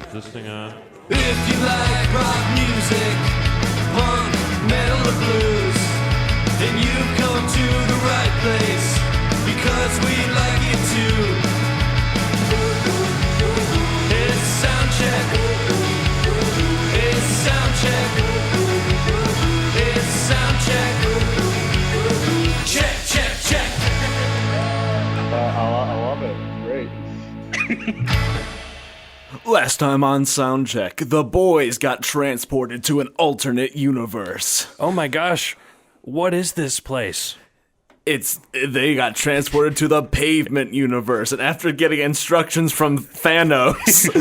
Is this thing on? If you like rock music, punk, metal, or blues, then you've come to the right place, because we like it too. It's Soundcheck. It's Soundcheck. It's Soundcheck. Check, check, check. I love it. Great. Last time on Soundcheck, the boys got transported to an alternate universe. Oh my gosh, what is this place? They got transported to the Pavement universe, and after getting instructions from Thanos,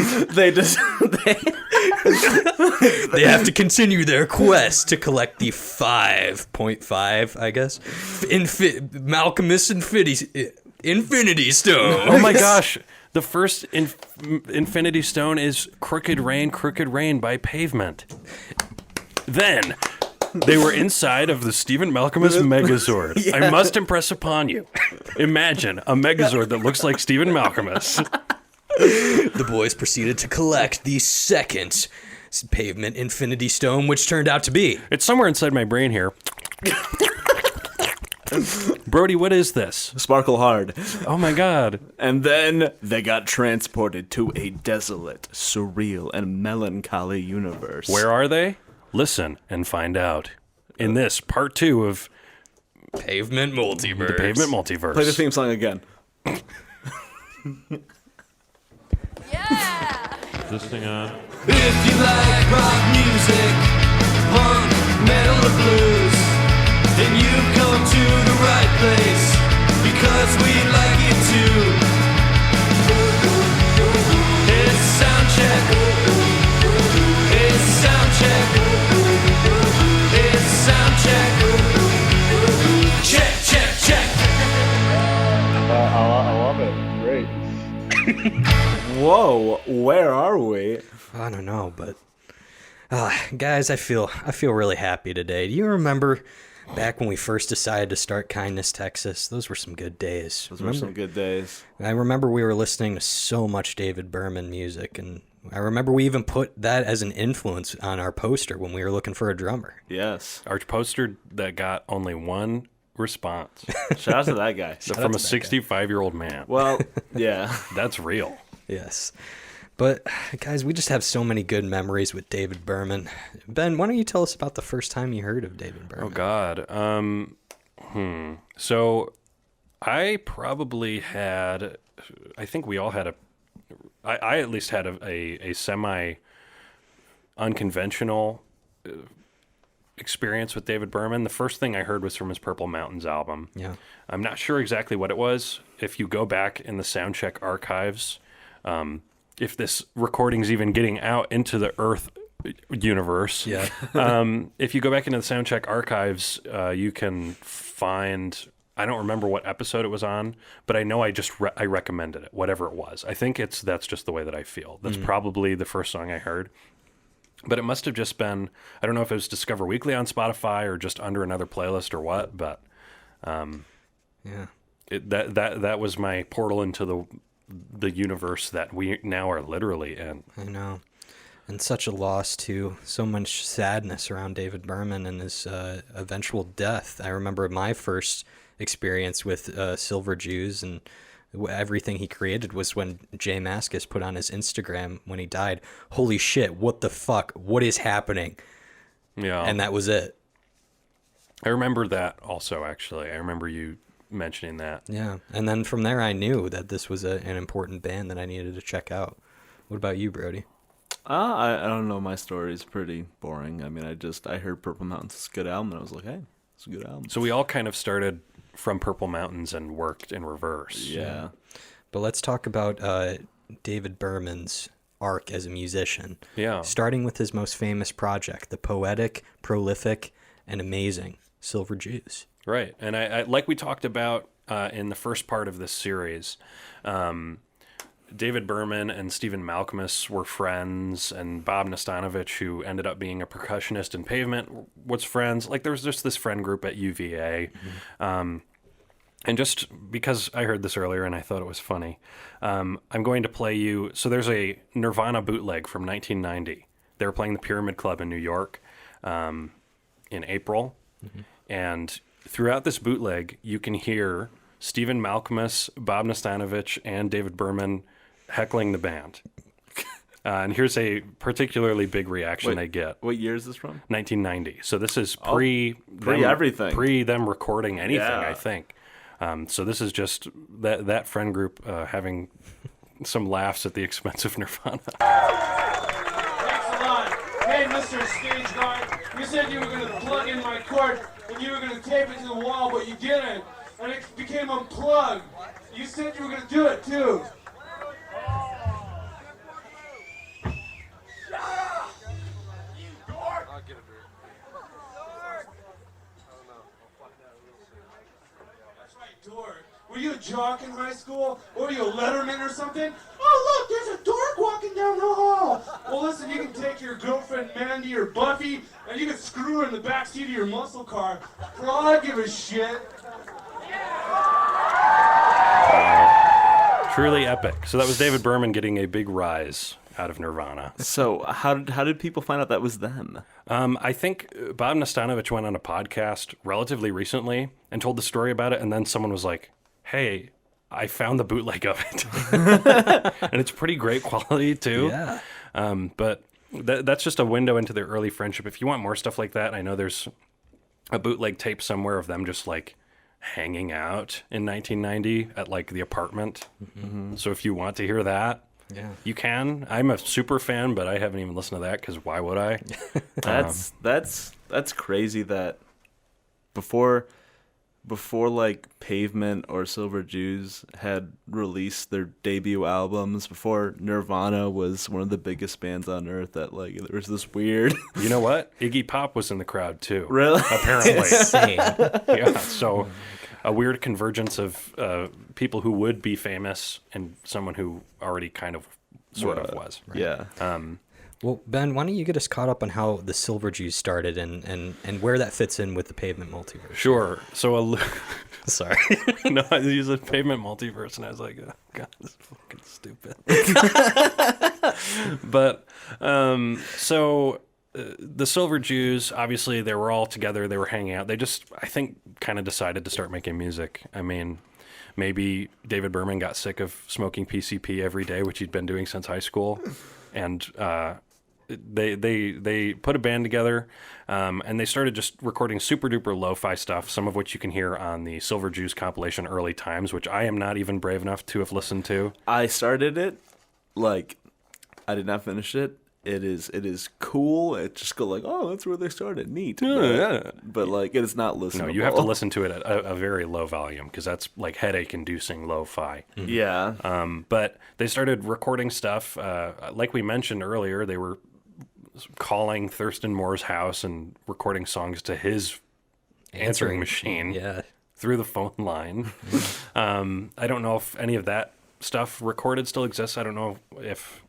They have to continue their quest to collect the 5.5, I guess, Infinity Stones. Oh my gosh, the first Infinity Stone is Crooked Rain by Pavement. Then they were inside of the Stephen Malcolmus Megazord. Yeah. I must impress upon you. Imagine a Megazord that looks like Stephen Malcolmus. The boys proceeded to collect the second Pavement Infinity Stone, which turned out to be... It's somewhere inside my brain here. Brody, what is this? sparkle hard. Oh my god. And then they got transported to a desolate, surreal, and melancholy universe. Where are they? Listen and find out. In this part 2 of Pavement Multiverse. the Pavement Multiverse. Play the theme song again. Yeah! Is this thing on? If you like rock music, punk, metal, or blues, then you've come to the right place, because we like it too. It's Soundcheck. It's Soundcheck. It's Soundcheck. Check, check, check. I love it. Great. Whoa, where are we? I don't know, but guys, I feel really happy today. Do you remember back when we first decided to start Kindness Texas? Those were some good days. Those were some good days. I remember we were listening to so much David Berman music, and I remember we even put that as an influence on our poster when we were looking for a drummer. Yes. Our poster that got only one response. Shout out to that guy. From a 65-year-old man. Well, yeah. That's real. Yes. But, guys, we just have so many good memories with David Berman. Ben, why don't you tell us about the first time you heard of David Berman? Oh, God. So, I probably had... I think we all had I at least had a semi-unconventional experience with David Berman. The first thing I heard was from his Purple Mountains album. Yeah. I'm not sure exactly what it was. If you go back in the Soundcheck archives... if this recording's even getting out into the Earth universe. Yeah. If you go back into the Soundcheck archives, you can find... I don't remember what episode it was on, but I know I recommended it, whatever it was. I think that's just the way that I feel. That's probably the first song I heard. But it must have just been... I don't know if it was Discover Weekly on Spotify or just under another playlist or what, but... Yeah. That was my portal into the universe that we now are literally in. I know. And such a loss, too. So much sadness around David Berman and his eventual death. I remember my first experience with Silver Jews and everything he created was when Jay Mascis put on his Instagram when he died, "Holy shit, what the fuck? What is happening?" Yeah. And that was it. I remember that also, actually. I remember you mentioning that. Yeah. And then from there, I knew that this was an important band that I needed to check out. What about you, Brody? I don't know. My story is pretty boring. I mean, I heard Purple Mountains is a good album, and I was like, hey, it's a good album. So we all kind of started from Purple Mountains and worked in reverse. Yeah. But let's talk about David Berman's arc as a musician. Yeah. Starting with his most famous project, the poetic, prolific, and amazing Silver Jews. Right. And I like we talked about in the first part of this series, David Berman and Stephen Malcolmus were friends, and Bob Nastanovich, who ended up being a percussionist in Pavement, was friends. Like, there was just this friend group at UVA. And just because I heard this earlier and I thought it was funny, I'm going to play you. So there's a Nirvana bootleg from 1990. They were playing the Pyramid Club in New York in April. Mm-hmm. And throughout this bootleg, you can hear Stephen Malkmus, Bob Nastanovich, and David Berman heckling the band. And here's a particularly big reaction they get. What year is this from? 1990. So this is everything. Pre them recording anything, Yeah. I think. So this is just that friend group having some laughs at the expense of Nirvana. Thanks a lot. Hey, Mr. Stage Guard, you said you were going to plug in my cord and you were going to tape it to the wall, but you didn't. And it became unplugged. You said you were going to do it, too. Shut up! You dork! I'll get it, That's right, dork. Were you a jock in high school? Or were you a letterman or something? Oh, look, there's a dork walking down the hall. Well, listen, you can take your girlfriend Mandy or Buffy, and you can screw her in the backseat of your muscle car. For all I give a shit. Truly epic. So that was David Berman getting a big rise out of Nirvana. So how did people find out that was them? I think Bob Nastanovich went on a podcast relatively recently and told the story about it, and then someone was like, hey, I found the bootleg of it. And it's pretty great quality, too. Yeah. But that's just a window into their early friendship. If you want more stuff like that, I know there's a bootleg tape somewhere of them just, like, hanging out in 1990 at, like, the apartment. Mm-hmm. So if you want to hear that, you can. I'm a super fan, but I haven't even listened to that because why would I? That's crazy that before like Pavement or Silver Jews had released their debut albums, before Nirvana was one of the biggest bands on earth, that like there was this weird You know what? Iggy Pop was in the crowd too. Really? Apparently. Insane. Yeah. So a weird convergence of people who would be famous and someone who already kind of sort of was. Right? Yeah. Well, Ben, why don't you get us caught up on how the Silver Jews started and where that fits in with the Pavement multiverse? Sure. So Sorry. no, I used a Pavement multiverse, and I was like, oh, God, this is fucking stupid. But so the Silver Jews, obviously, they were all together. They were hanging out. They just, I think, kind of decided to start making music. I mean, maybe David Berman got sick of smoking PCP every day, which he'd been doing since high school, and they put a band together, and they started just recording super duper lo-fi stuff, some of which you can hear on the Silver Jews compilation Early Times, which I am not even brave enough to have listened to. I started it, like, I did not finish it. It is cool. It just go like, oh, that's where they started. Neat. But like, it is not listenable. No, you have to listen to it at a very low volume because that's like headache-inducing lo-fi. Mm-hmm. Yeah. But they started recording stuff. Like we mentioned earlier, they were calling Thurston Moore's house and recording songs to his answering machine through the phone line. I don't know if any of that stuff recorded still exists. I don't know if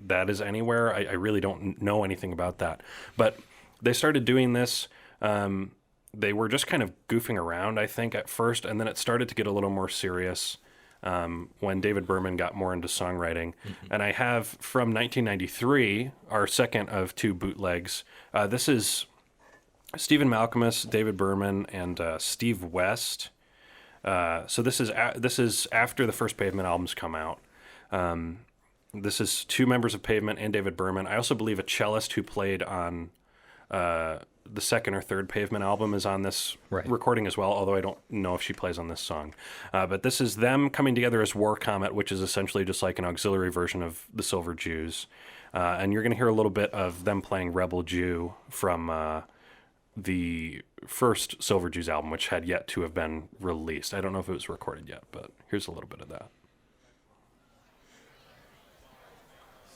that is anywhere. I really don't know anything about that. But they started doing this. They were just kind of goofing around, I think, at first, and then it started to get a little more serious when David Berman got more into songwriting. Mm-hmm. And I have, from 1993, our second of two bootlegs. This is Stephen Malkmus, David Berman, and Steve West. So this is after the first Pavement albums come out. This is two members of Pavement and David Berman. I also believe a cellist who played on the second or third Pavement album is on this recording as well, although I don't know if she plays on this song. But this is them coming together as War Comet, which is essentially just like an auxiliary version of the Silver Jews. And you're going to hear a little bit of them playing Rebel Jew from the first Silver Jews album, which had yet to have been released. I don't know if it was recorded yet, but here's a little bit of that.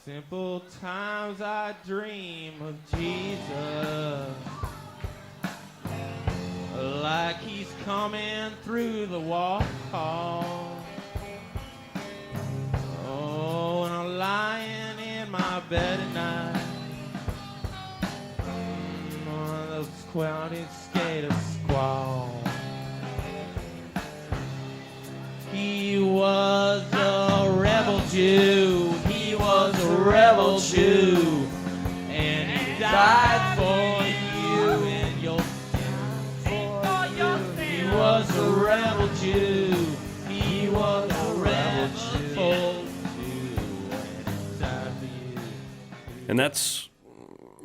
Simple times I dream of Jesus, like he's coming through the wall. Oh, and I'm lying in my bed at night, one of those cloudy skater squalls. Jew. He was a rebel Jew. And he died for you in your He was a rebel Jew. He was a rebel Jew. And that's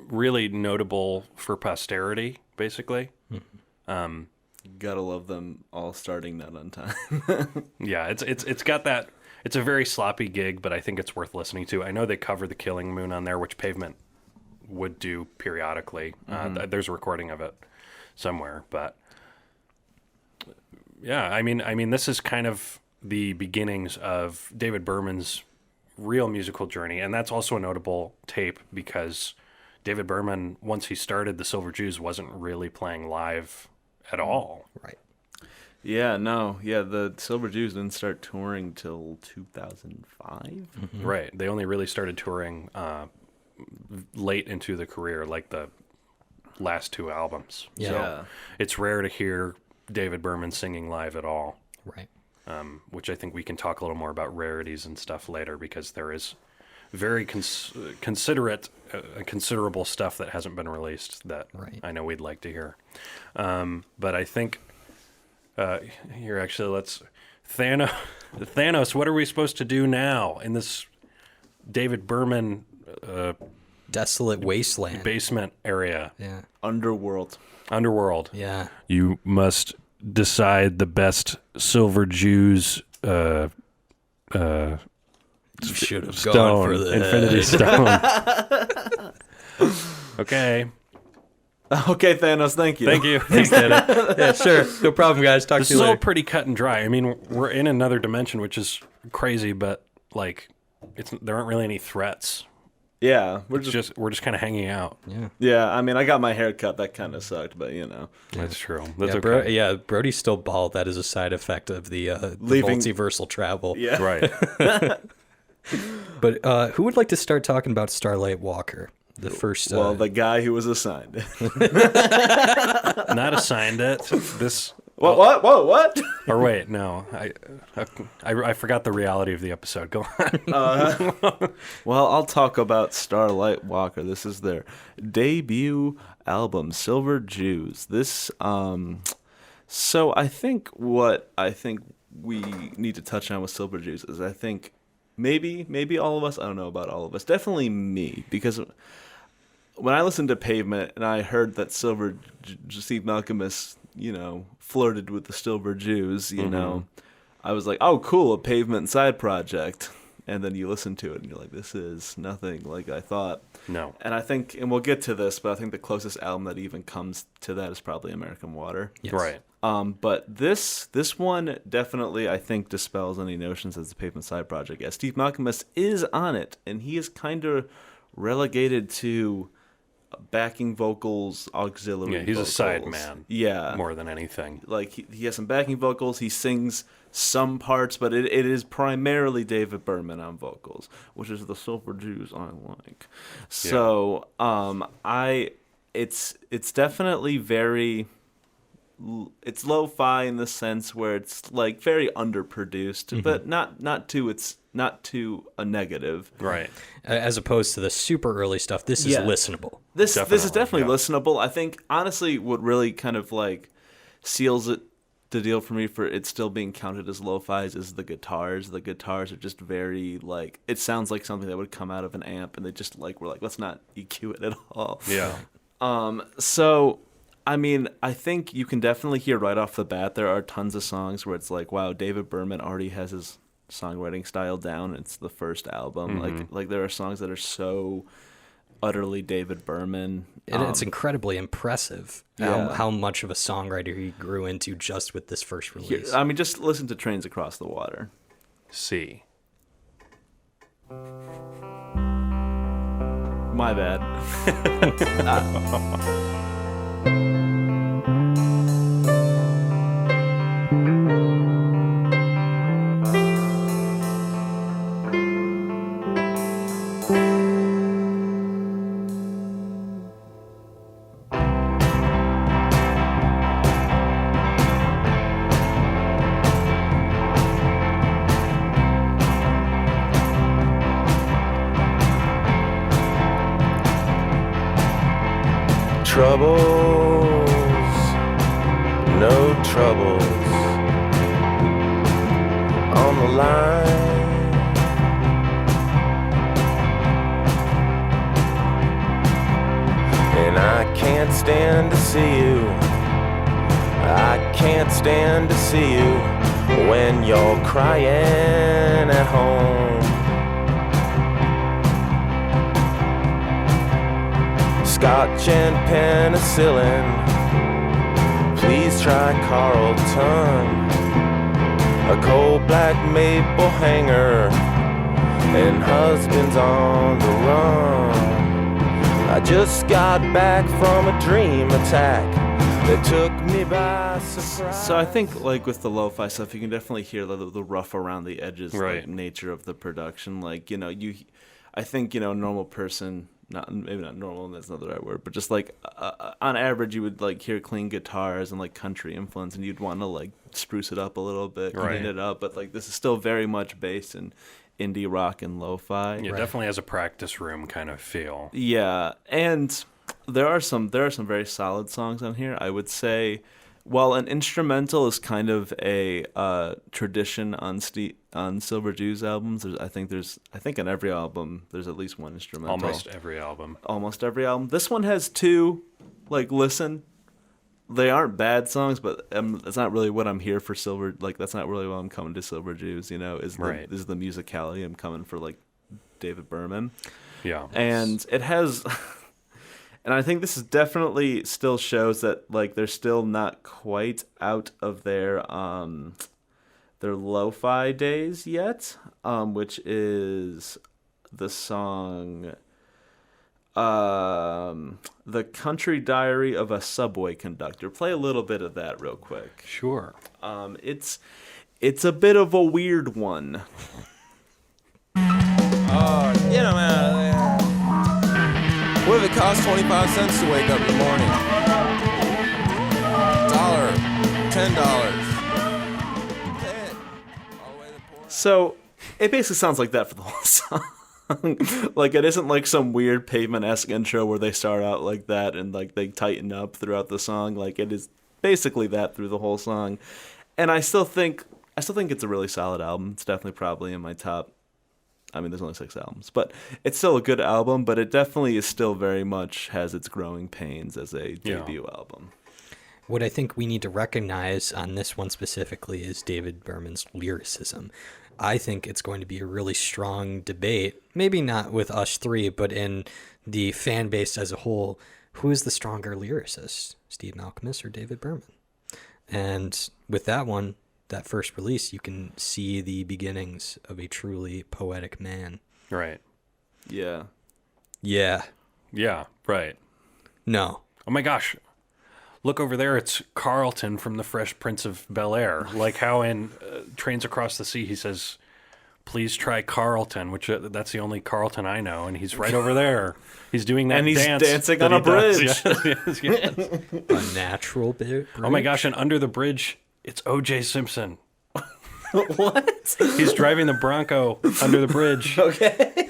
really notable for posterity, basically. Gotta love them all starting that on time. Yeah, it's got that. It's a very sloppy gig, but I think it's worth listening to. I know they cover the Killing Moon on there, which Pavement would do periodically. There's a recording of it somewhere, but yeah, I mean, this is kind of the beginnings of David Berman's real musical journey, and that's also a notable tape because David Berman, once he started the Silver Jews, wasn't really playing live at all. Right. Yeah, the Silver Jews didn't start touring till 2005. Right. They only really started touring late into the career, like the last two albums. Yeah. So it's rare to hear David Berman singing live at all. Right. Which I think we can talk a little more about rarities and stuff later, because there is very considerable stuff that hasn't been released that I know we'd like to hear. But I think here, actually, let's Thanos. What are we supposed to do now in this David Berman desolate wasteland basement area? Yeah. Underworld. Yeah. You must decide the best Silver Jews You should have stone, gone for the Infinity Stone. Okay. Okay, Thanos, thank you. Thank you. Thanks, Dana. Yeah, sure. No problem, guys. Talk This to is you all later. pretty cut and dry. I mean, we're in another dimension, which is crazy, but like, there aren't really any threats. Yeah, We're just kind of hanging out. Yeah, I mean, I got my hair cut. That kind of sucked, but you know. That's true. That's Yeah, okay. Brody's still bald. That is a side effect of the Leaving- multiversal travel. Yeah. Right. But who would like to start talking about Starlight Walker? The first. Well, the guy who was assigned. Not assigned it. This. What? Or wait, no. I forgot the reality of the episode. Go on. Well, I'll talk about Starlight Walker. This is their debut album, Silver Jews. This, so I think what we need to touch on with Silver Jews is I think maybe all of us, I don't know about all of us, definitely me, because when I listened to Pavement and I heard that Steve Malcolmus, flirted with the Silver Jews, know, I was like, oh, cool, a Pavement side project. And then you listen to it and you're like, this is nothing like I thought. No. And I think, and we'll get to this, but I think the closest album that even comes to that is probably American Water. Yes. Right. But this one definitely, I think, dispels any notions as a Pavement side project. Yeah, Steve Malcolmus is on it, and he is kind of relegated to backing vocals, auxiliary Yeah, he's vocals. a side man. Yeah. More than anything. Like, he has some backing vocals, he sings some parts, but it is primarily David Berman on vocals, which is the Silver Jews I like. So, it's definitely very... It's lo-fi in the sense where it's like very underproduced, but not to a negative. Right. As opposed to the super early stuff, this is Yeah. listenable. This is definitely yeah. listenable. I think honestly, what really kind of like seals it the deal for me for it still being counted as lo-fi is the guitars. The guitars are just very like it sounds like something that would come out of an amp, and they just like we're like let's not EQ it at all. Yeah. So. I mean, I think you can definitely hear right off the bat there are tons of songs where it's like, wow, David Berman already has his songwriting style down. It's the first album. Like there are songs that are so utterly David Berman. And it's incredibly impressive Yeah. how much of a songwriter he grew into just with this first release. I mean, just listen to Trains Across the Water. C. My bad. troubles, no troubles on the line. And I can't stand to see you, I can't stand to see you when you're crying at home. Scotch and penicillin, please try Carlton. A cold black maple hanger, and husband's on the run. I just got back from a dream attack that took me by surprise. So I think like with the lo-fi stuff, you can definitely hear the rough around the edges like, nature of the production. Like, you know, I think, you know, a normal person, maybe not normal, that's not the right word, but just like on average you would like hear clean guitars and like country influence, and you'd want to like spruce it up a little bit, clean it up, but like this is still very much based in indie rock and lo-fi. Yeah, definitely has a practice room kind of feel. Yeah, and there are some very solid songs on here. I would say, while an instrumental is kind of a tradition on Silver Jews albums, I think on every album there's at least one instrumental. Almost every album. This one has two. Like, listen, they aren't bad songs, but that's not really what I'm here for. That's not really what I'm coming to Silver Jews. You know, is the musicality I'm coming for, like David Berman. Yeah, and it has. And I think this is definitely still shows that like they're still not quite out of their lo-fi days yet, which is the song The Country Diary of a Subway Conductor. Play a little bit of that real quick. Sure. It's a bit of a weird one. Get 'em out of there. What if it costs 25 cents to wake up in the morning? $1, $10. So it basically sounds like that for the whole song. Like, it isn't like some weird Pavement-esque intro where they start out like that and like they tighten up throughout the song. Like, it is basically that through the whole song. And I still think it's a really solid album. It's definitely probably in my top. I mean, there's only 6 albums, but it's still a good album, but it definitely is still very much has its growing pains as a debut album. What I think we need to recognize on this one specifically is David Berman's lyricism. I think it's going to be a really strong debate, maybe not with us three, but in the fan base as a whole. Who is the stronger lyricist, Steve Malkmus or David Berman? And with that one, that first release, you can see the beginnings of a truly poetic man. Right. Yeah. Yeah. Yeah, right. No. Oh my gosh. Look over there, it's Carlton from The Fresh Prince of Bel-Air. Like how in Trains Across the Sea he says, please try Carlton, which that's the only Carlton I know, and he's right over there. He's doing that dance. And he's dancing on a bridge. Yes. A natural bridge? Oh my gosh, and under the bridge, it's O.J. Simpson. What? He's driving the Bronco under the bridge. Okay.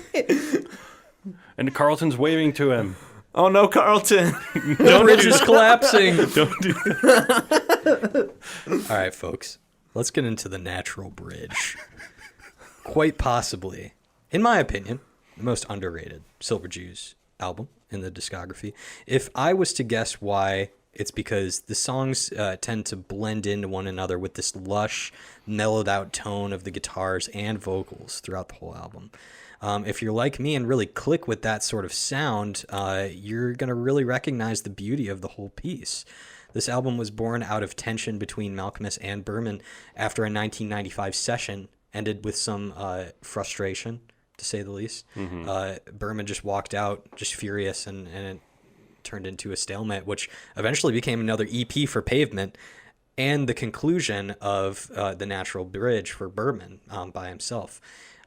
And Carlton's waving to him. Oh no, Carlton. The bridge is collapsing. Don't do that. All right, folks. Let's get into the natural bridge. Quite possibly, in my opinion, the most underrated Silver Jews album in the discography. If I was to guess why, it's because the songs tend to blend into one another with this lush, mellowed out tone of the guitars and vocals throughout the whole album. If you're like me and really click with that sort of sound, you're going to really recognize the beauty of the whole piece. This album was born out of tension between Malkmus and Berman after a 1995 session ended with some frustration, to say the least. Mm-hmm. Berman just walked out, just furious, and it turned into a stalemate, which eventually became another EP for Pavement and the conclusion of The Natural Bridge for Berman by himself.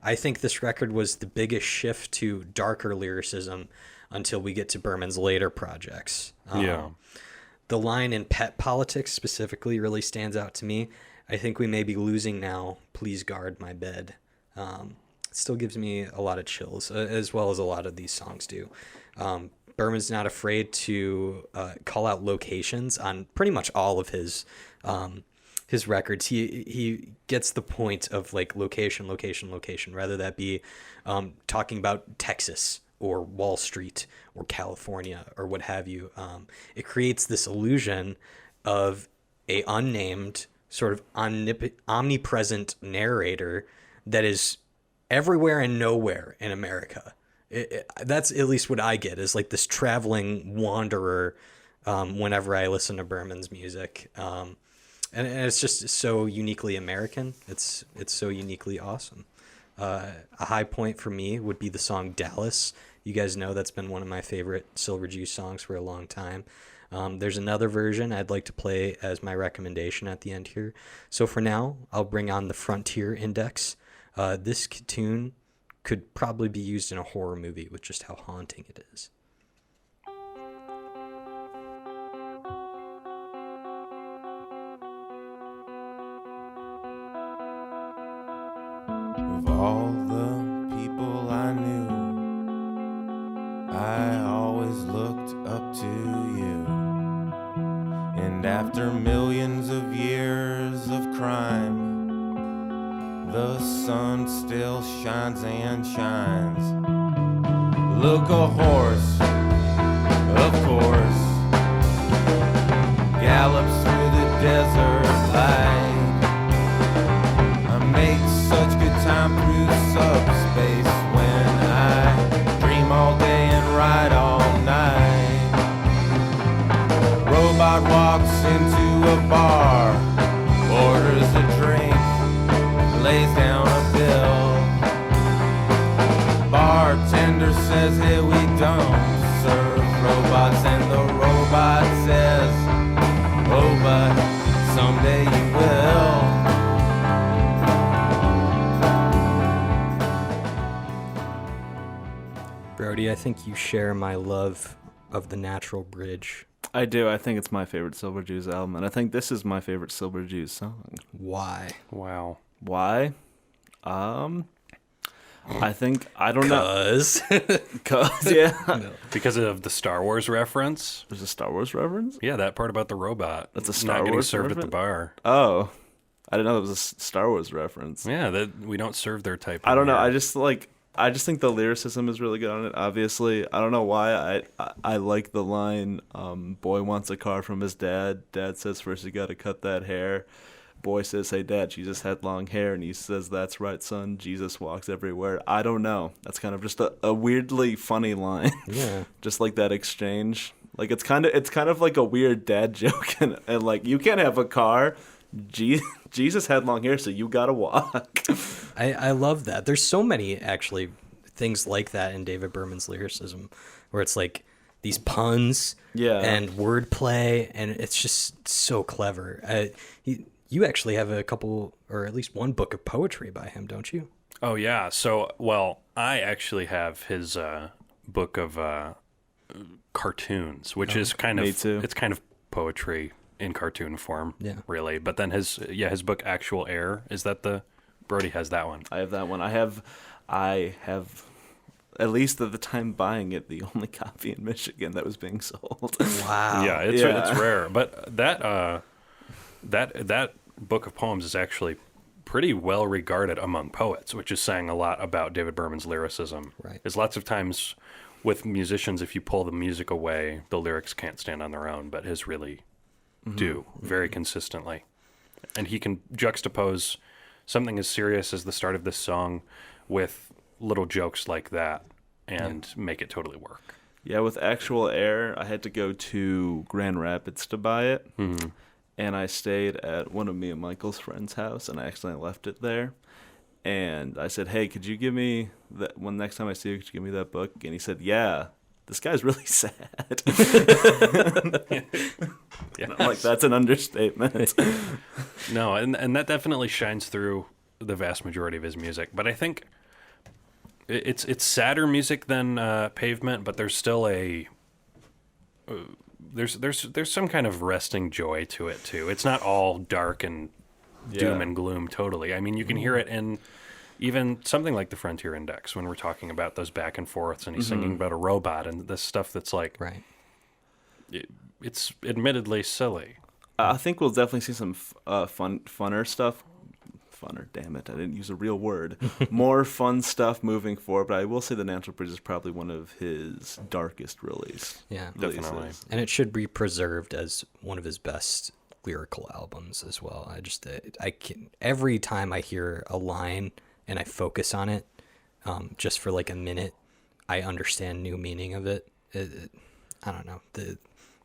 I think this record was the biggest shift to darker lyricism until we get to Berman's later projects. The line in Pet Politics specifically really stands out to me. I think we may be losing now. Please guard my bed. It still gives me a lot of chills, as well as a lot of these songs do. Berman's not afraid to call out locations on pretty much all of his records. He gets the point of like location, rather that be talking about Texas or Wall Street or California or what have you. It creates this illusion of a unnamed sort of omnipresent narrator that is everywhere and nowhere in America. That's at least what I get, is like this traveling wanderer whenever I listen to Berman's music. And it's just so uniquely American. It's so uniquely awesome. A high point for me would be the song Dallas. You guys know that's been one of my favorite Silver Juice songs for a long time. There's another version I'd like to play as my recommendation at the end here. So for now, I'll bring on the Frontier Index. This tune could probably be used in a horror movie with just how haunting it is. Of all the people I knew, I always looked up to you. And after millions of years of crime, the sun still shines and shines. Look, a horse, of course, gallops through the desert light. I make such good time through subspace when I dream all day and ride all night. Robot walks into a bar, orders a drink, lays down a bill. Bartender says, hey, we don't serve robots, and the robot says, oh, but someday you will. Brody, I think you share my love of The Natural Bridge. I do. I think it's my favorite Silver Jews album, and I think this is my favorite Silver Jews song. Why? Wow. Why? I think, I don't know. Cause, yeah. No. Because of the Star Wars reference? There's a Star Wars reference? Yeah, that part about the robot. That's a Star not getting Wars served at reference? the bar. Oh. I didn't know it was a Star Wars reference. Yeah, that we don't serve their type. I don't know. here. I just think the lyricism is really good on it. Obviously, I don't know why I like the line, boy wants a car from his dad. Dad says first you got to cut that hair. Boy says, hey, Dad, Jesus had long hair. And he says, that's right, son. Jesus walks everywhere. I don't know. That's kind of just a weirdly funny line. Yeah. Just like that exchange. Like, it's kind of like a weird dad joke. And like, you can't have a car. Jesus had long hair, so you got to walk. I love that. There's so many, actually, things like that in David Berman's lyricism, where it's like these puns and wordplay, and it's just so clever. You actually have a couple, or at least one book of poetry by him, don't you? Oh yeah. So, well, I actually have his book of cartoons, which is kind of it's kind of poetry in cartoon form, really. But then his book Actual Air, is that the Brody has that one? I have that one. I have at least at the time buying it, the only copy in Michigan that was being sold. Wow. Yeah, it's rare. But that book of poems is actually pretty well regarded among poets, which is saying a lot about David Berman's lyricism. Right. There's lots of times with musicians, if you pull the music away, the lyrics can't stand on their own, but his really do very consistently. And he can juxtapose something as serious as the start of this song with little jokes like that and make it totally work. Yeah, with Actual Air, I had to go to Grand Rapids to buy it. Mm-hmm. And I stayed at one of me and Michael's friend's house, and I accidentally left it there. And I said, hey, could you give me that when next time I see you, could you give me that book? And he said, yeah, this guy's really sad. Yeah. I'm like, that's an understatement. No, and that definitely shines through the vast majority of his music. But I think it's sadder music than Pavement, but there's still a there's some kind of resting joy to it too. It's not all dark and doom and gloom totally. I mean, you can hear it in even something like the Frontier Index, when we're talking about those back and forths, and he's singing about a robot and this stuff that's like, Right. it's admittedly silly. I think we'll definitely see some funner stuff. Funner, damn it, I didn't use a real word. More fun stuff moving forward, but I will say The Natural Bridge is probably one of his darkest releases. Yeah. Definitely. And it should be preserved as one of his best lyrical albums as well. I can, every time I hear a line and I focus on it, just for like a minute, I understand new meaning of it. I don't know.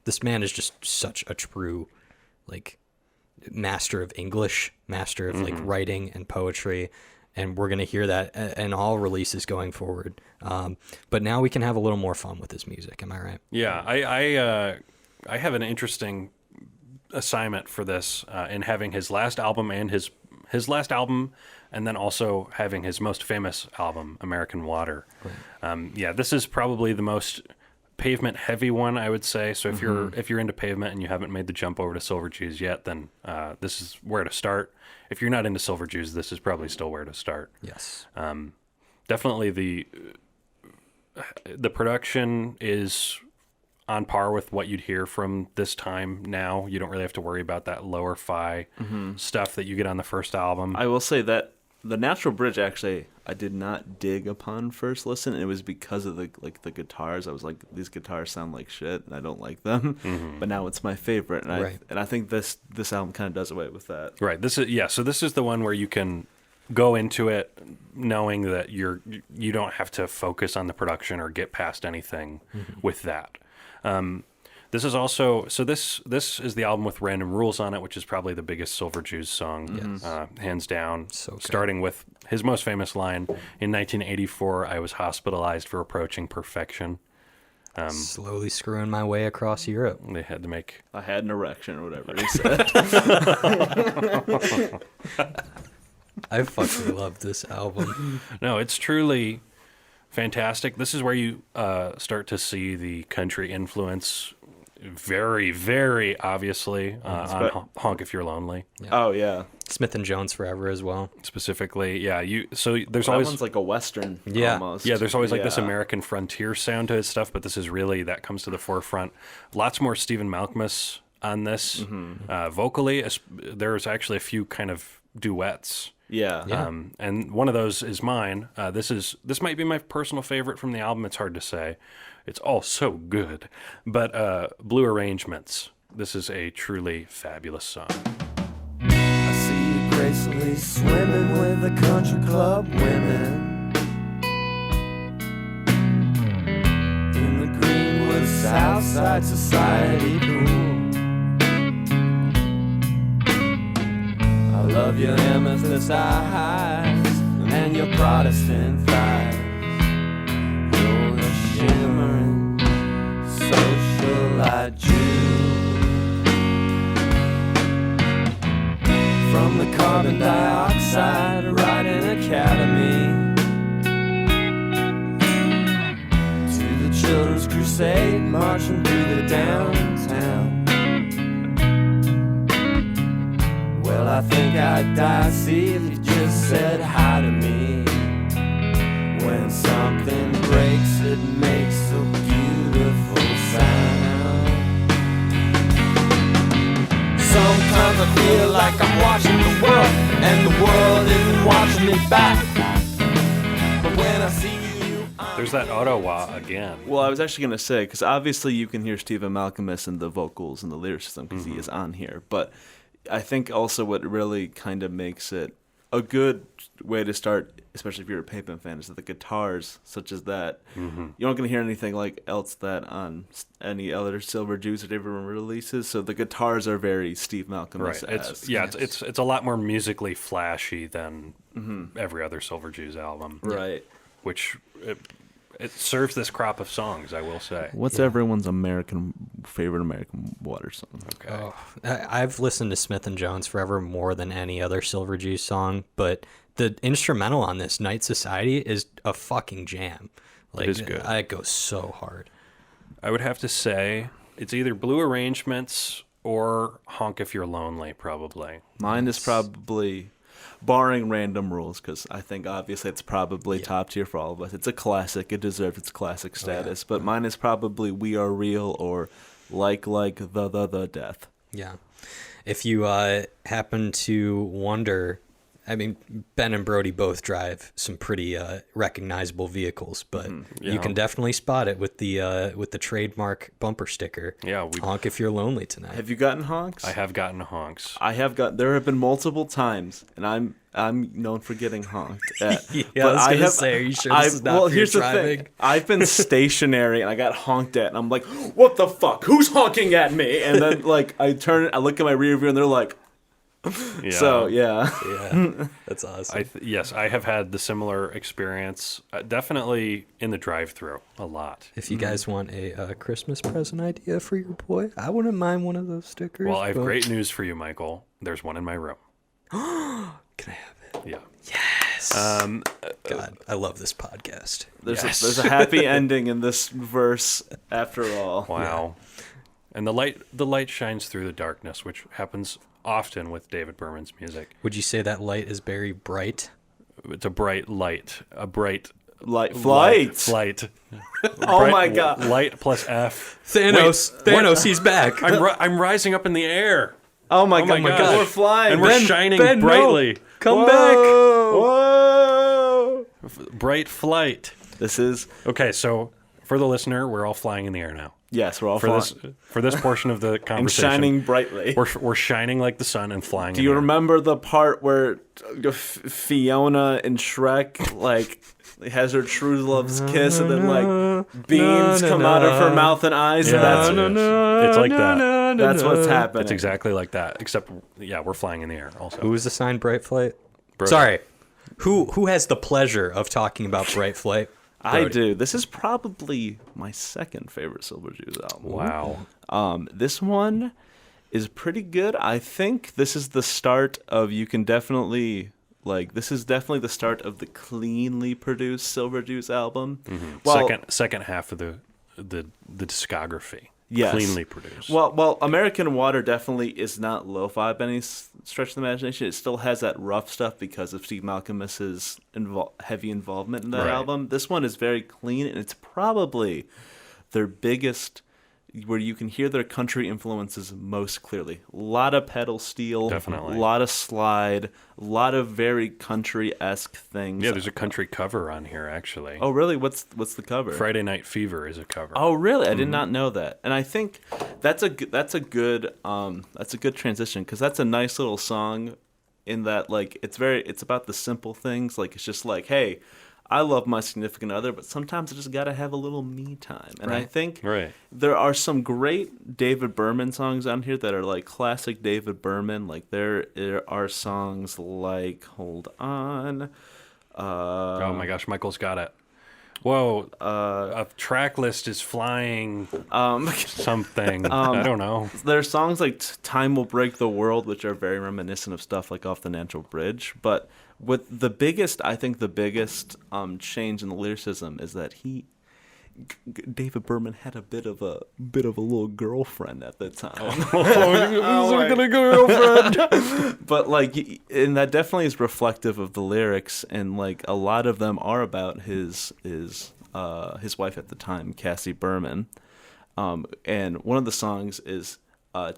This man is just such a true, like, master of English, master of like writing and poetry, and we're gonna hear that in all releases going forward. But now we can have a little more fun with his music. Am I right? Yeah, I have an interesting assignment for this in having his last album and his last album, and then also having his most famous album, American Water. Right. Yeah, this is probably the most Pavement heavy one, I would say. So if you're into Pavement and you haven't made the jump over to Silver Jews yet, then this is where to start. If you're not into Silver Jews, this is probably still where to start. Yes. Definitely the production is on par with what you'd hear from this time now. You don't really have to worry about that lower fi stuff that you get on the first album. I will say that The Natural Bridge, actually, I did not dig upon first listen. And it was because of the guitars. I was like, these guitars sound like shit, and I don't like them. But now it's my favorite, and I think this album kind of does away with that. Right. So this is the one where you can go into it knowing that you don't have to focus on the production or get past anything with that. This is also this is the album with Random Rules on it, which is probably the biggest Silver Jews song, hands down. So good. Starting with his most famous line in 1984, "I was hospitalized for approaching perfection." Slowly screwing my way across Europe. They had to make. I had an erection or whatever he said. I fucking love this album. No, it's truly fantastic. This is where you start to see the country influence very, very obviously on Honk If You're Lonely. Yeah. Oh, yeah. Smith and Jones Forever as well. Specifically, yeah. So there's That always one's like a Western Yeah. almost. yeah, there's always like this American frontier sound to his stuff, but this is really that comes to the forefront. Lots more Stephen Malkmus on this. Vocally, there's actually a few kind of duets. Yeah. And one of those is mine. This might be my personal favorite from the album. It's hard to say. It's all so good. But Blue Arrangements. This is a truly fabulous song. I see you gracefully swimming with the country club women in the Greenwood Southside Society pool. I love your amethyst eyes and your Protestant thighs. You're the shimmering socialite Jew. From the carbon dioxide riding academy to the children's crusade marching through the downtown. Well, I think I'd die, see if you just said hi to me. When something breaks, it makes a beautiful sound. Sometimes I feel like I'm watching the world, and the world isn't watching me back. But when I see you, There's that Ottawa again. Well, I was actually going to say, because obviously you can hear Stephen Malkmus in the vocals and the lyricism because he is on here. But I think also what really kind of makes it a good way to start, especially if you're a Pavement fan, is that the guitars, such as that, you're not going to hear anything like else that on any other Silver Jews or David Berman releases. So the guitars are very Steve Malkmus. Right. It's a lot more musically flashy than every other Silver Jews album. Right. Which it serves this crop of songs, I will say. What's everyone's favorite American Water song? Okay. Oh, I've listened to Smith and Jones Forever more than any other Silver Jews song, but the instrumental on this, Night Society, is a fucking jam. Like, it is good. It goes so hard. I would have to say it's either Blue Arrangements or Honk If You're Lonely, probably. Mine is probably... barring random rules, because I think obviously it's probably top tier for all of us. It's a classic. It deserves its classic status. But mine is probably We Are Real or like the Death. Yeah. If you happen to wonder, I mean, Ben and Brody both drive some pretty recognizable vehicles, but you can definitely spot it with the trademark bumper sticker. Yeah, honk if you're lonely tonight. Have you gotten honks? I have gotten honks. There have been multiple times, and I'm known for getting honked at. Yeah, I was gonna say, are you sure this is not for your driving? The thing. I've been stationary and I got honked at, and I'm like, what the fuck? Who's honking at me? And then like I look at my rear view, and they're like. Yeah. So yeah, that's awesome. Yes, I have had the similar experience. Definitely in the drive-through a lot. If you guys want a Christmas present idea for your boy, I wouldn't mind one of those stickers. Well, I have great news for you, Michael. There's one in my room. Can I have it? Yeah. Yes. God, I love this podcast. There's a happy ending in this verse after all. Wow. Yeah. And the light shines through the darkness, which happens often with David Berman's music. Would you say that light is very bright? It's a bright light. A bright flight. Oh my God. Light plus F. Thanos, he's back. I'm rising up in the air. Oh my God. We're flying. And we're shining brightly. No. Come back. Whoa. Bright flight. This is... Okay, so for the listener, we're all flying in the air now. Yes, we're all flying. For this portion of the conversation. And shining brightly. We're shining like the sun and flying Do you remember the part where Fiona in Shrek, like, has her true love's kiss and then, like, beams come out of her mouth and eyes? Yeah, it's like that. That's what's happening. It's exactly like that, except, yeah, we're flying in the air also. Who is assigned Bright Flight? Brody. Sorry. Who has the pleasure of talking about Bright Flight? Brody. I do. This is probably my second favorite Silver Jews album. Wow. This one is pretty good. I think this is the start of this is definitely the start of the cleanly produced Silver Jews album. Mm-hmm. Well, second half of the discography. Yes. Cleanly produced. Well, American Water definitely is not lo-fi by any stretch of the imagination. It still has that rough stuff because of Steve Malkmus's heavy involvement in that album. This one is very clean, and it's probably their biggest, where you can hear their country influences most clearly. A lot of pedal steel, definitely. A lot of slide, a lot of very country-esque things. Yeah, there's a country cover on here, actually. Oh, really? What's the cover? Friday Night Fever is a cover. Oh, really? I did not know that. And I think that's a good transition, because that's a nice little song in that, like, it's about the simple things. Like, it's just like, hey, I love my significant other, but sometimes I just got to have a little me time. And I think there are some great David Berman songs on here that are like classic David Berman. Like there are songs like, hold on. Oh my gosh, Michael's got it. Whoa, a track list is flying something. I don't know. There are songs like Time Will Break the World, which are very reminiscent of stuff like Off the Natural Bridge. But with the biggest change in the lyricism is that David Berman had a bit of a little girlfriend at the time. Girlfriend. But like, and that definitely is reflective of the lyrics, and like a lot of them are about his wife at the time, Cassie Berman. And one of the songs is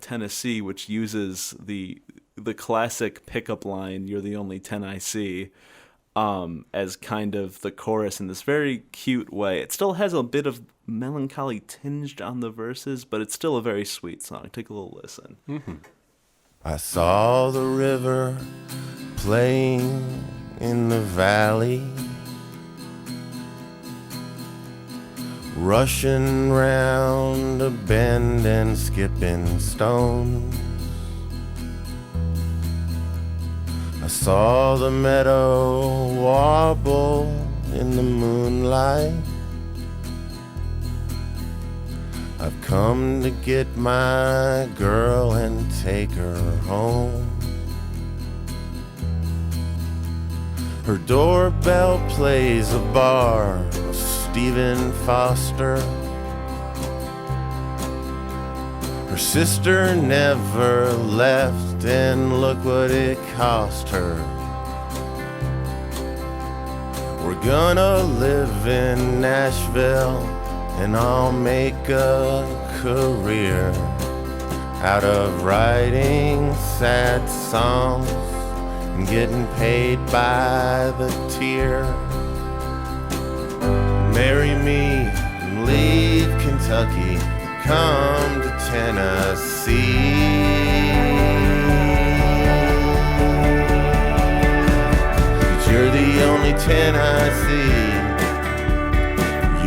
Tennessee, which uses the classic pickup line, "You're the only 10 I see," as kind of the chorus in this very cute way. It still has a bit of melancholy tinged on the verses, but it's still a very sweet song. Take a little listen. Mm-hmm. I saw the river playing in the valley, rushing round a bend and skipping stones. I saw the meadow warble in the moonlight. I've come to get my girl and take her home. Her doorbell plays a bar of Stephen Foster. Her sister never left, and look what it cost her. Gonna live in Nashville and I'll make a career out of writing sad songs and getting paid by the tear. Marry me and leave Kentucky, come to Tennessee. 'Cause you're the only 10 I see.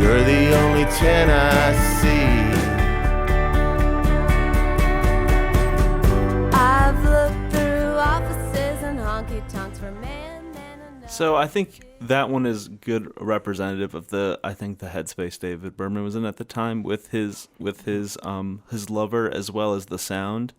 You're the only 10 I see. I've looked through offices and honky tonks for man and So I think that one is good representative of the headspace David Berman was in at the time with his lover as well as the sound.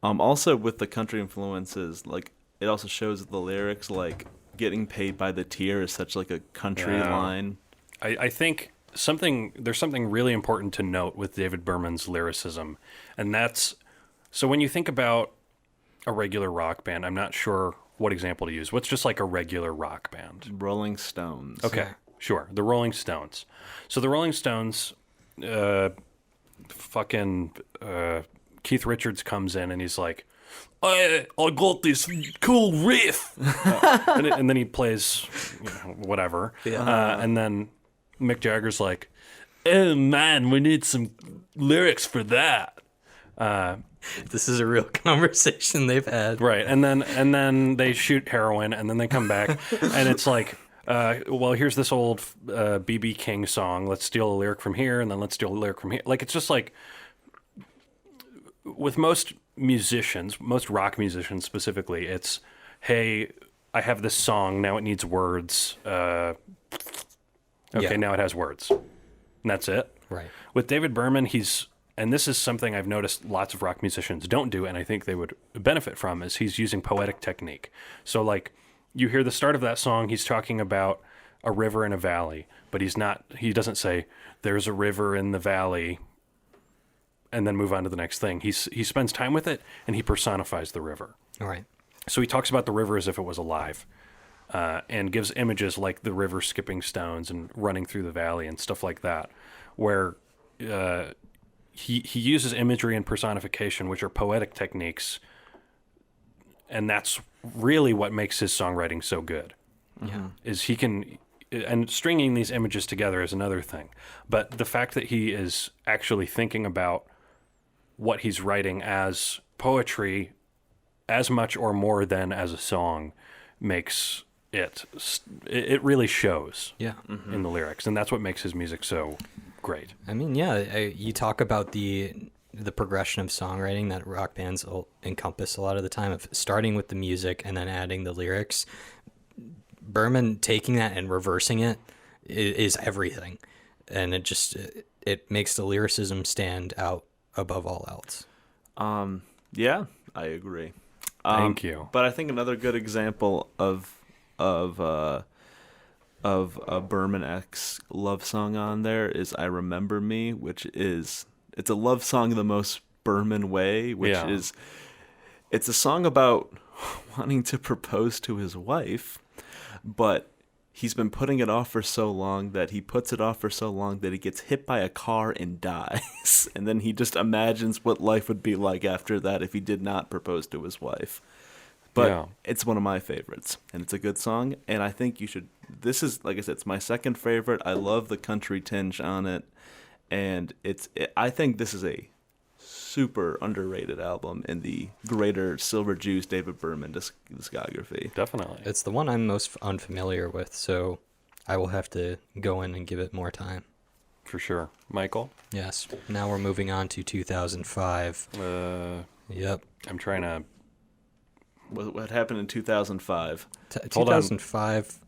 Also with the country influences, like it also shows the lyrics, like getting paid by the tear is such like a country line. I think there's something really important to note with David Berman's lyricism, and that's so when you think about a regular rock band, I'm not sure what example to use. What's just like a regular rock band? Rolling Stones. Okay, sure. The Rolling Stones. So the Rolling Stones, Keith Richards comes in and he's like, I got this cool riff. And then he plays whatever. And then Mick Jagger's like, oh man, we need some lyrics for that. This is a real conversation they've had. Right. And then they shoot heroin and then they come back and it's like, well, here's this old B.B. King song. Let's steal a lyric from here and then let's steal a lyric from here. Like, it's just like, with most musicians, most rock musicians specifically, it's, hey, I have this song, now it needs words. Now it has words. And that's it. Right. With David Berman, and this is something I've noticed lots of rock musicians don't do, and I think they would benefit from, is he's using poetic technique. So, like, you hear the start of that song, he's talking about a river and a valley, but he doesn't say, there's a river in the valley, and then move on to the next thing. He spends time with it, and he personifies the river. All right. So he talks about the river as if it was alive, and gives images like the river skipping stones and running through the valley and stuff like that, where he uses imagery and personification, which are poetic techniques, and that's really what makes his songwriting so good. Yeah. Is he can, and stringing these images together is another thing, but the fact that he is actually thinking about what he's writing as poetry as much or more than as a song makes it really shows in the lyrics, and that's what makes his music so great. I mean, you talk about the progression of songwriting that rock bands encompass a lot of the time, of starting with the music and then adding the lyrics. Berman taking that and reversing it is everything, and it makes the lyricism stand out above all else. Yeah, I agree. Thank you. But I think another good example of a Berman X love song on there is "I Remember Me," which it's a love song the most Berman way, which is it's a song about wanting to propose to his wife, but he's been putting it off for so long that he puts it off for so long that he gets hit by a car and dies. And then he just imagines what life would be like after that if he did not propose to his wife. But it's one of my favorites, and it's a good song, and I think you should. This is, like I said, it's my second favorite. I love the country tinge on it, and I think this is a super underrated album in the greater Silver Jews David Berman discography. Definitely. It's the one I'm most unfamiliar with, so I will have to go in and give it more time. For sure. Michael? Yes. Now we're moving on to 2005. Yep. I'm trying to... What happened in 2005? 2005.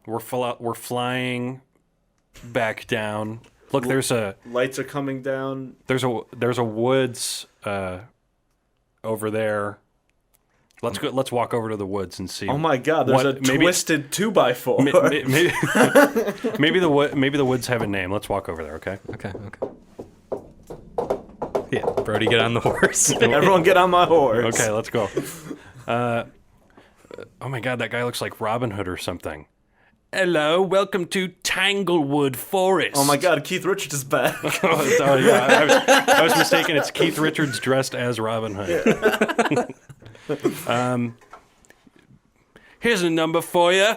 We're flying back down. Look, lights are coming down. There's a woods over there. Let's walk over to the woods and see. Oh my God! There's a twisted 2x4. Maybe the woods have a name. Let's walk over there. Okay. Okay. Yeah, Brody, get on the horse. Everyone, get on my horse. Okay, let's go. Oh my God, that guy looks like Robin Hood or something. Hello, welcome to Tanglewood Forest. Oh my God, Keith Richards is back. Oh, yeah, I was mistaken. It's Keith Richards dressed as Robin Hood. Here's a number for you.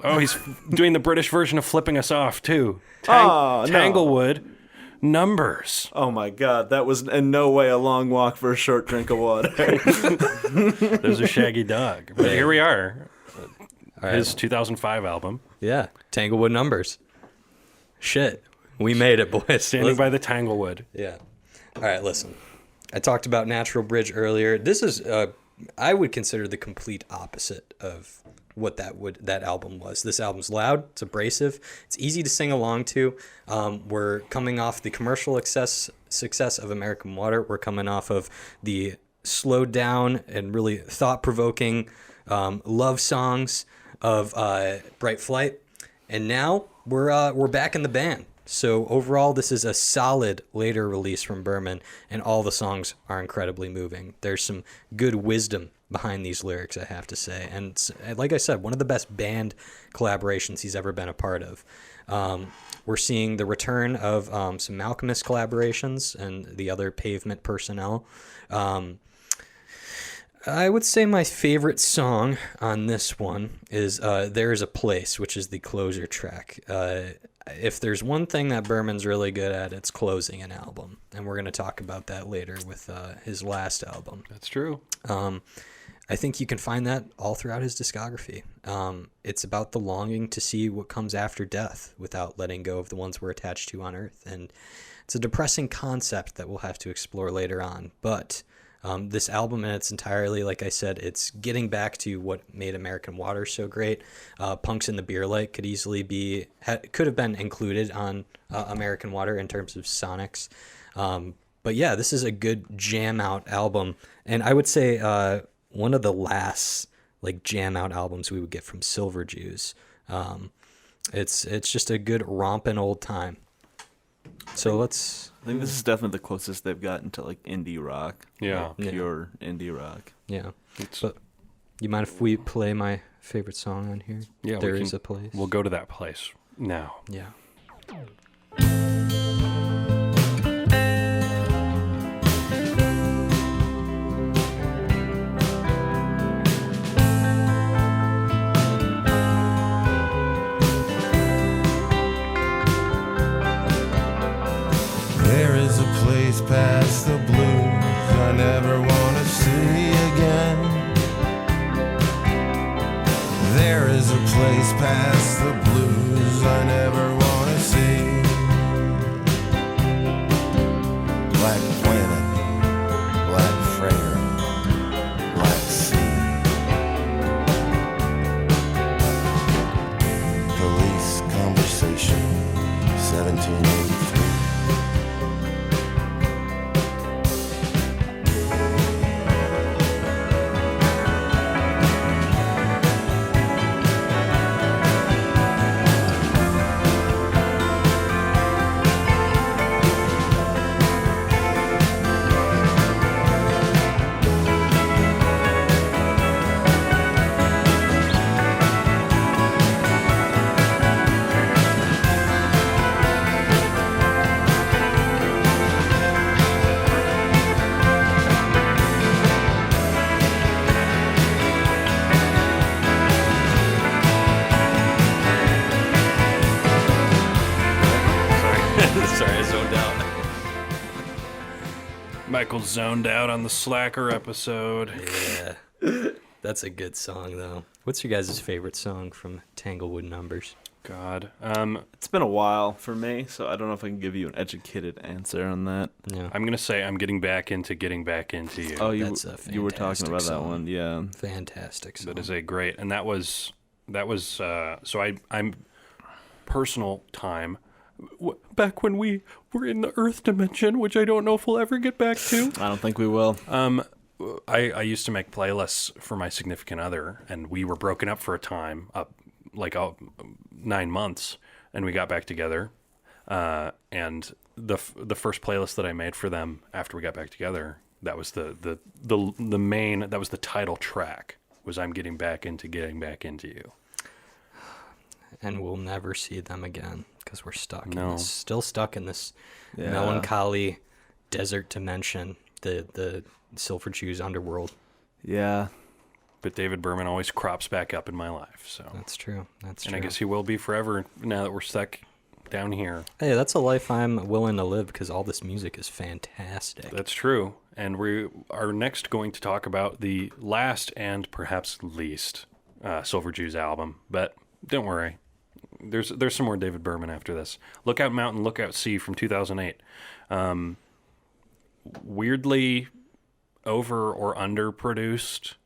Oh, he's doing the British version of flipping us off, too. No. Tanglewood Numbers. Oh my God, that was in no way a long walk for a short drink of water. There's a shaggy dog. But here we are. All right. His 2005 album. Yeah, Tanglewood Numbers. Shit, we made it, boys. Standing by the Tanglewood. Yeah. All right, listen. I talked about Natural Bridge earlier. This is, I would consider the complete opposite of what that album was. This album's loud. It's abrasive. It's easy to sing along to. We're coming off the commercial success of American Water. We're coming off of the slowed down and really thought-provoking love songs of Bright Flight. And now we're back in the band. So overall, this is a solid later release from Berman, and all the songs are incredibly moving. There's some good wisdom behind these lyrics, I have to say. And like I said, one of the best band collaborations he's ever been a part of. We're seeing the return of some Malcolmist collaborations and the other Pavement personnel. I would say my favorite song on this one is There Is a Place, which is the closer track. If there's one thing that Berman's really good at, it's closing an album. And we're going to talk about that later with his last album. That's true. I think you can find that all throughout his discography. It's about the longing to see what comes after death without letting go of the ones we're attached to on Earth. And it's a depressing concept that we'll have to explore later on. But this album in its entirety, like I said, it's getting back to what made American Water so great. Punks in the Beer Light could have been included on American Water in terms of sonics. But yeah, this is a good jam out album. And I would say one of the last like jam out albums we would get from Silver Jews. It's just a good romping old time. So I think this is definitely the closest they've gotten to like indie rock. Yeah. Like pure indie rock. Yeah. But you mind if we play my favorite song on here? Yeah, There Is a Place. We'll go to that place now. Yeah. There is a place past the blues I never want to see again. There is a place past the blues I never want to see. Black planet, black freighter, black sea. Police conversation, 1783. Sorry, I zoned out. Michael zoned out on the Slacker episode. Yeah. That's a good song, though. What's your guys' favorite song from Tanglewood Numbers? God. It's been a while for me, so I don't know if I can give you an educated answer on that. Yeah. I'm going to say I'm getting back into you. Oh, That's a you were talking fantastic about that song. one, yeah. Fantastic song. That is a great, and that was so I'm personal time back when we were in the Earth dimension, which I don't know if we'll ever get back to. I don't think we will. I used to make playlists for my significant other, and we were broken up for a time, 9 months, and we got back together. And the first playlist that I made for them after we got back together, that was the main, that was the title track, was I'm getting back into you. and we'll never see them again because we're No. still stuck in this Yeah. melancholy desert dimension, the Silver Jews underworld. Yeah. But David Berman always crops back up in my life. So, That's true. That's and true. I guess he will be forever now that we're stuck down here. Hey, that's a life I'm willing to live because all this music is fantastic. That's true. And we are next going to talk about the last and perhaps least Silver Jews album. But don't worry, there's some more David Berman after this. Lookout Mountain, Lookout Sea from 2008. Weirdly over or under produced.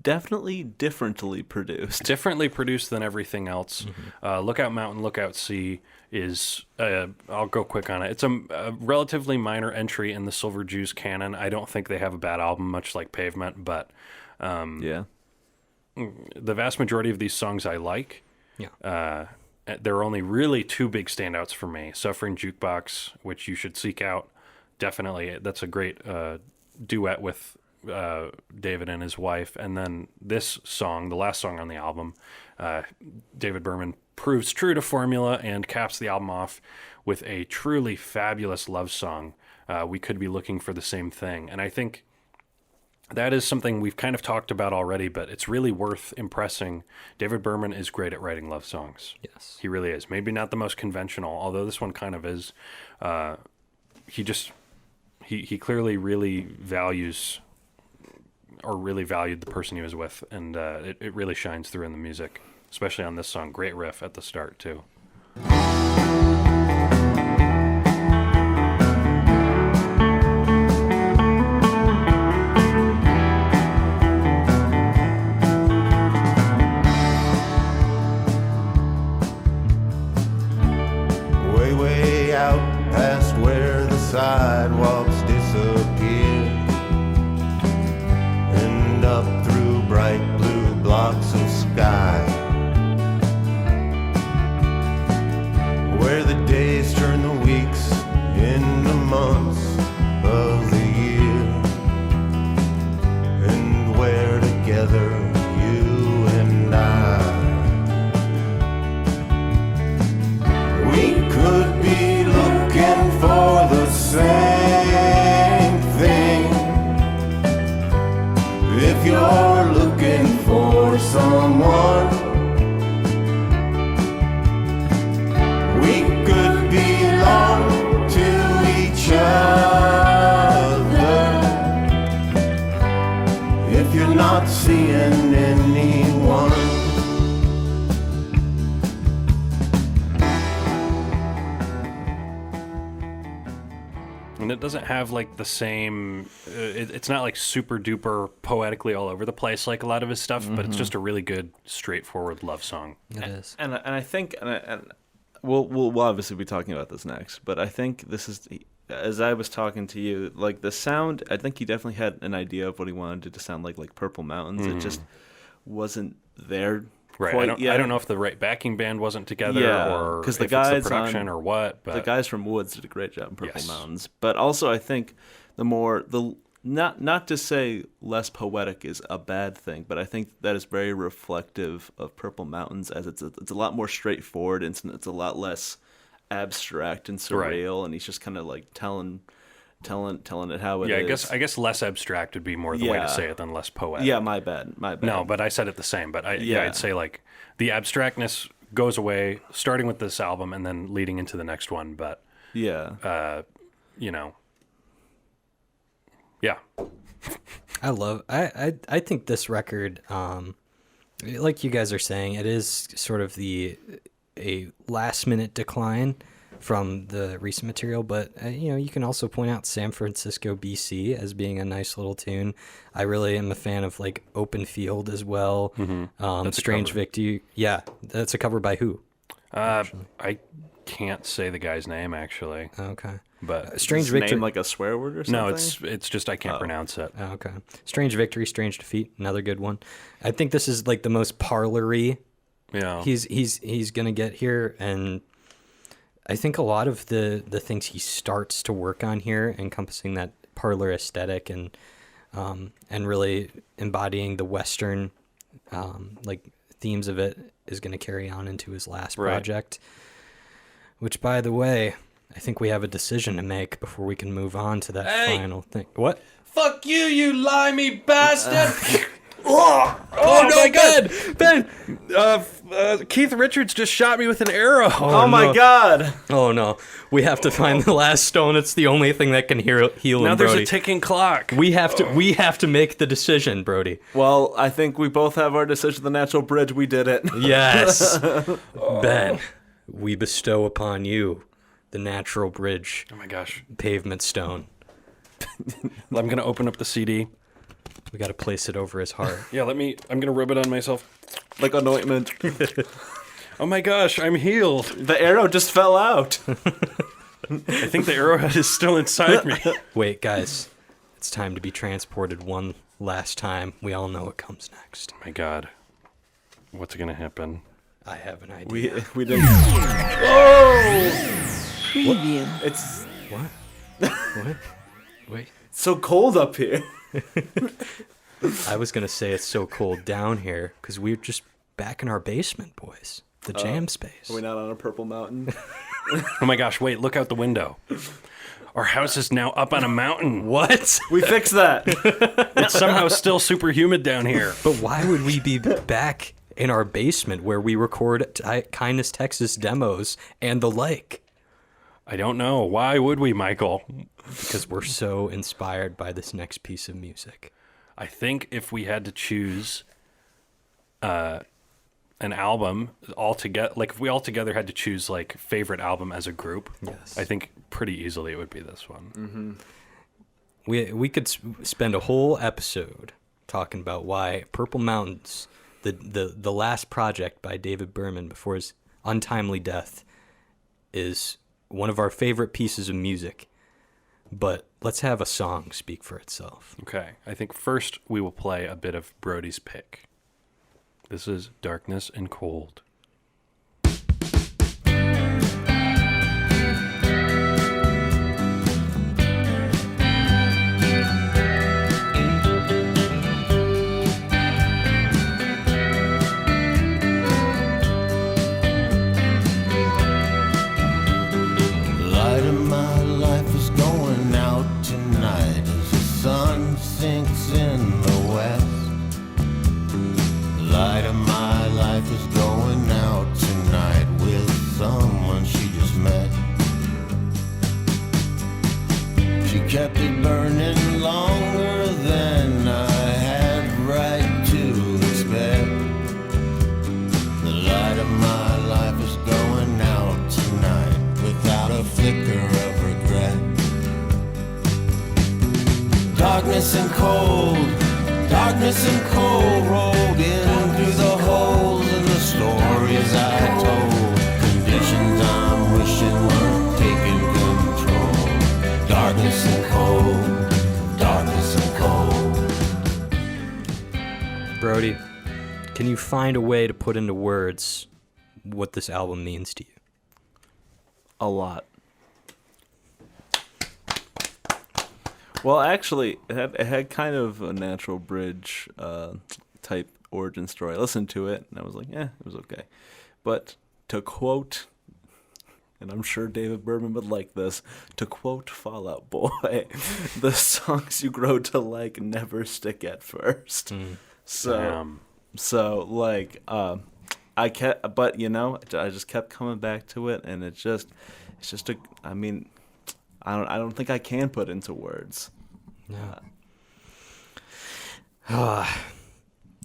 Definitely differently produced. Differently produced than everything else. Lookout Mountain, Lookout Sea is, I'll go quick on it. It's a relatively minor entry in the Silver Jews canon. I don't think they have a bad album, much like Pavement, but Yeah. the vast majority of these songs I like. Yeah. There are only really two big standouts for me. Suffering Jukebox, which you should seek out. Definitely. That's a great duet with David and his wife. And then this song, the last song on the album, David Berman proves true to formula and caps the album off with a truly fabulous love song. We could be looking for the same thing. And I think that is something we've kind of talked about already, but it's really worth impressing. David Berman is great at writing love songs. Yes. He really is. Maybe not the most conventional, although this one kind of is. He clearly really values or really valued the person he was with, and it really shines through in the music, especially on this song. Great riff at the start, too. Way, way out past where the sidewalks disappear, and up through bright blue blocks of sky, where the days turn the weeks into months of the year, and where together you and I, we could be looking for the same thing. If you're looking for someone, we could belong to each other. If you're not seeing anyone, And it doesn't have like the same. It's not like super duper poetically all over the place like a lot of his stuff, but it's just a really good, straightforward love song. It is. And I think, and we'll obviously be talking about this next, but I think this is, as I was talking to you, like the sound, I think he definitely had an idea of what he wanted it to sound like Purple Mountains. It just wasn't there Right. quite yet. I don't know if the right backing band wasn't together Yeah, or 'cause if the it's guys the production on- or what. But The guys from Woods did a great job in Purple Yes. Mountains. But also I think not to say less poetic is a bad thing, but I think that is very reflective of Purple Mountains, as it's a lot more straightforward and it's a lot less abstract and surreal, and he's just kind of like telling it how it is. I guess less abstract would be more the way to Yeah. say it than less poetic. Yeah, my bad. No, but I said it the same. But Yeah. I'd say like the abstractness goes away starting with this album and then leading into the next one. But yeah. Yeah. I think this record, like you guys are saying, it is sort of a last minute decline from the recent material, but you can also point out San Francisco, BC as being a nice little tune. I really am a fan of like Open Field as well. That's a Strange cover. Victory. Yeah, that's a cover by who? I can't say the guy's name actually, Okay. but Strange Is his Victory. name like a swear word or something? no, it's just I can't pronounce it. Oh, okay. Strange Victory, Strange Defeat, another good one. I think this is like the most parlory Yeah. he's gonna get here, and I think a lot of the things he starts to work on here, encompassing that parlor aesthetic and really embodying the Western like themes of it, is going to carry on into his last Right. project. Which, by the way, I think we have a decision to make before we can move on to that Hey! final thing. What? Fuck you, you limey bastard! Oh, no, my God, Ben! Keith Richards just shot me with an arrow. Oh my no. God! Oh no, we have to find the last stone. It's the only thing that can heal Now him, there's Brody. a ticking clock. We have to make the decision, Brody. Well, I think we both have our decision. The natural bridge. We did it. Yes, Ben, we bestow upon you the natural bridge Oh my gosh. pavement stone. I'm gonna open up the CD. We got to place it over his heart. Yeah, I'm gonna rub it on myself. Like anointment. Oh my gosh, I'm healed. The arrow just fell out. I think the arrowhead is still inside me. Wait, guys, it's time to be transported one last time. We all know what comes next. Oh my god. What's gonna happen? I have an idea. We didn't. It's What? Wait. so cold up here. I was gonna say it's so cold down here because we're just back in our basement, boys. The jam space. Are we not on a purple mountain? Oh my gosh, wait, look out the window. Our house is now up on a mountain. What? We fixed that. It's somehow still super humid down here. But why would we be back in our basement where we record Kindness Texas demos and the like? I don't know. Why would we, Michael? Because we're so inspired by this next piece of music. I think if we had to choose an album all together, like if we all together had to choose like favorite album as a group, Yes. I think pretty easily it would be this one. Mm-hmm. We could spend a whole episode talking about why Purple Mountains, the last project by David Berman before his untimely death, is one of our favorite pieces of music. But let's have a song speak for itself. Okay, I think first we will play a bit of Brody's pick. This is Darkness and Cold. Light of my life is going out tonight as the sun sinks in the west. Light of my life is going out tonight with someone she just met. She kept it burning longer than I had right to expect. The light of my life is going out tonight without a flicker of regret. Darkness and cold rolled in through the holes in the stories I told. Conditions I'm wishing weren't taking control. Darkness and cold. Brody, can you find a way to put into words what this album means to you? A lot. Well, actually, it had kind of a natural bridge type origin story. I listened to it, and I was like, it was okay. But to quote, and I'm sure David Berman would like this, to quote Fall Out Boy, the songs you grow to like never stick at first. So, I kept, but I just kept coming back to it, and it's just I don't think I can put into words. Yeah.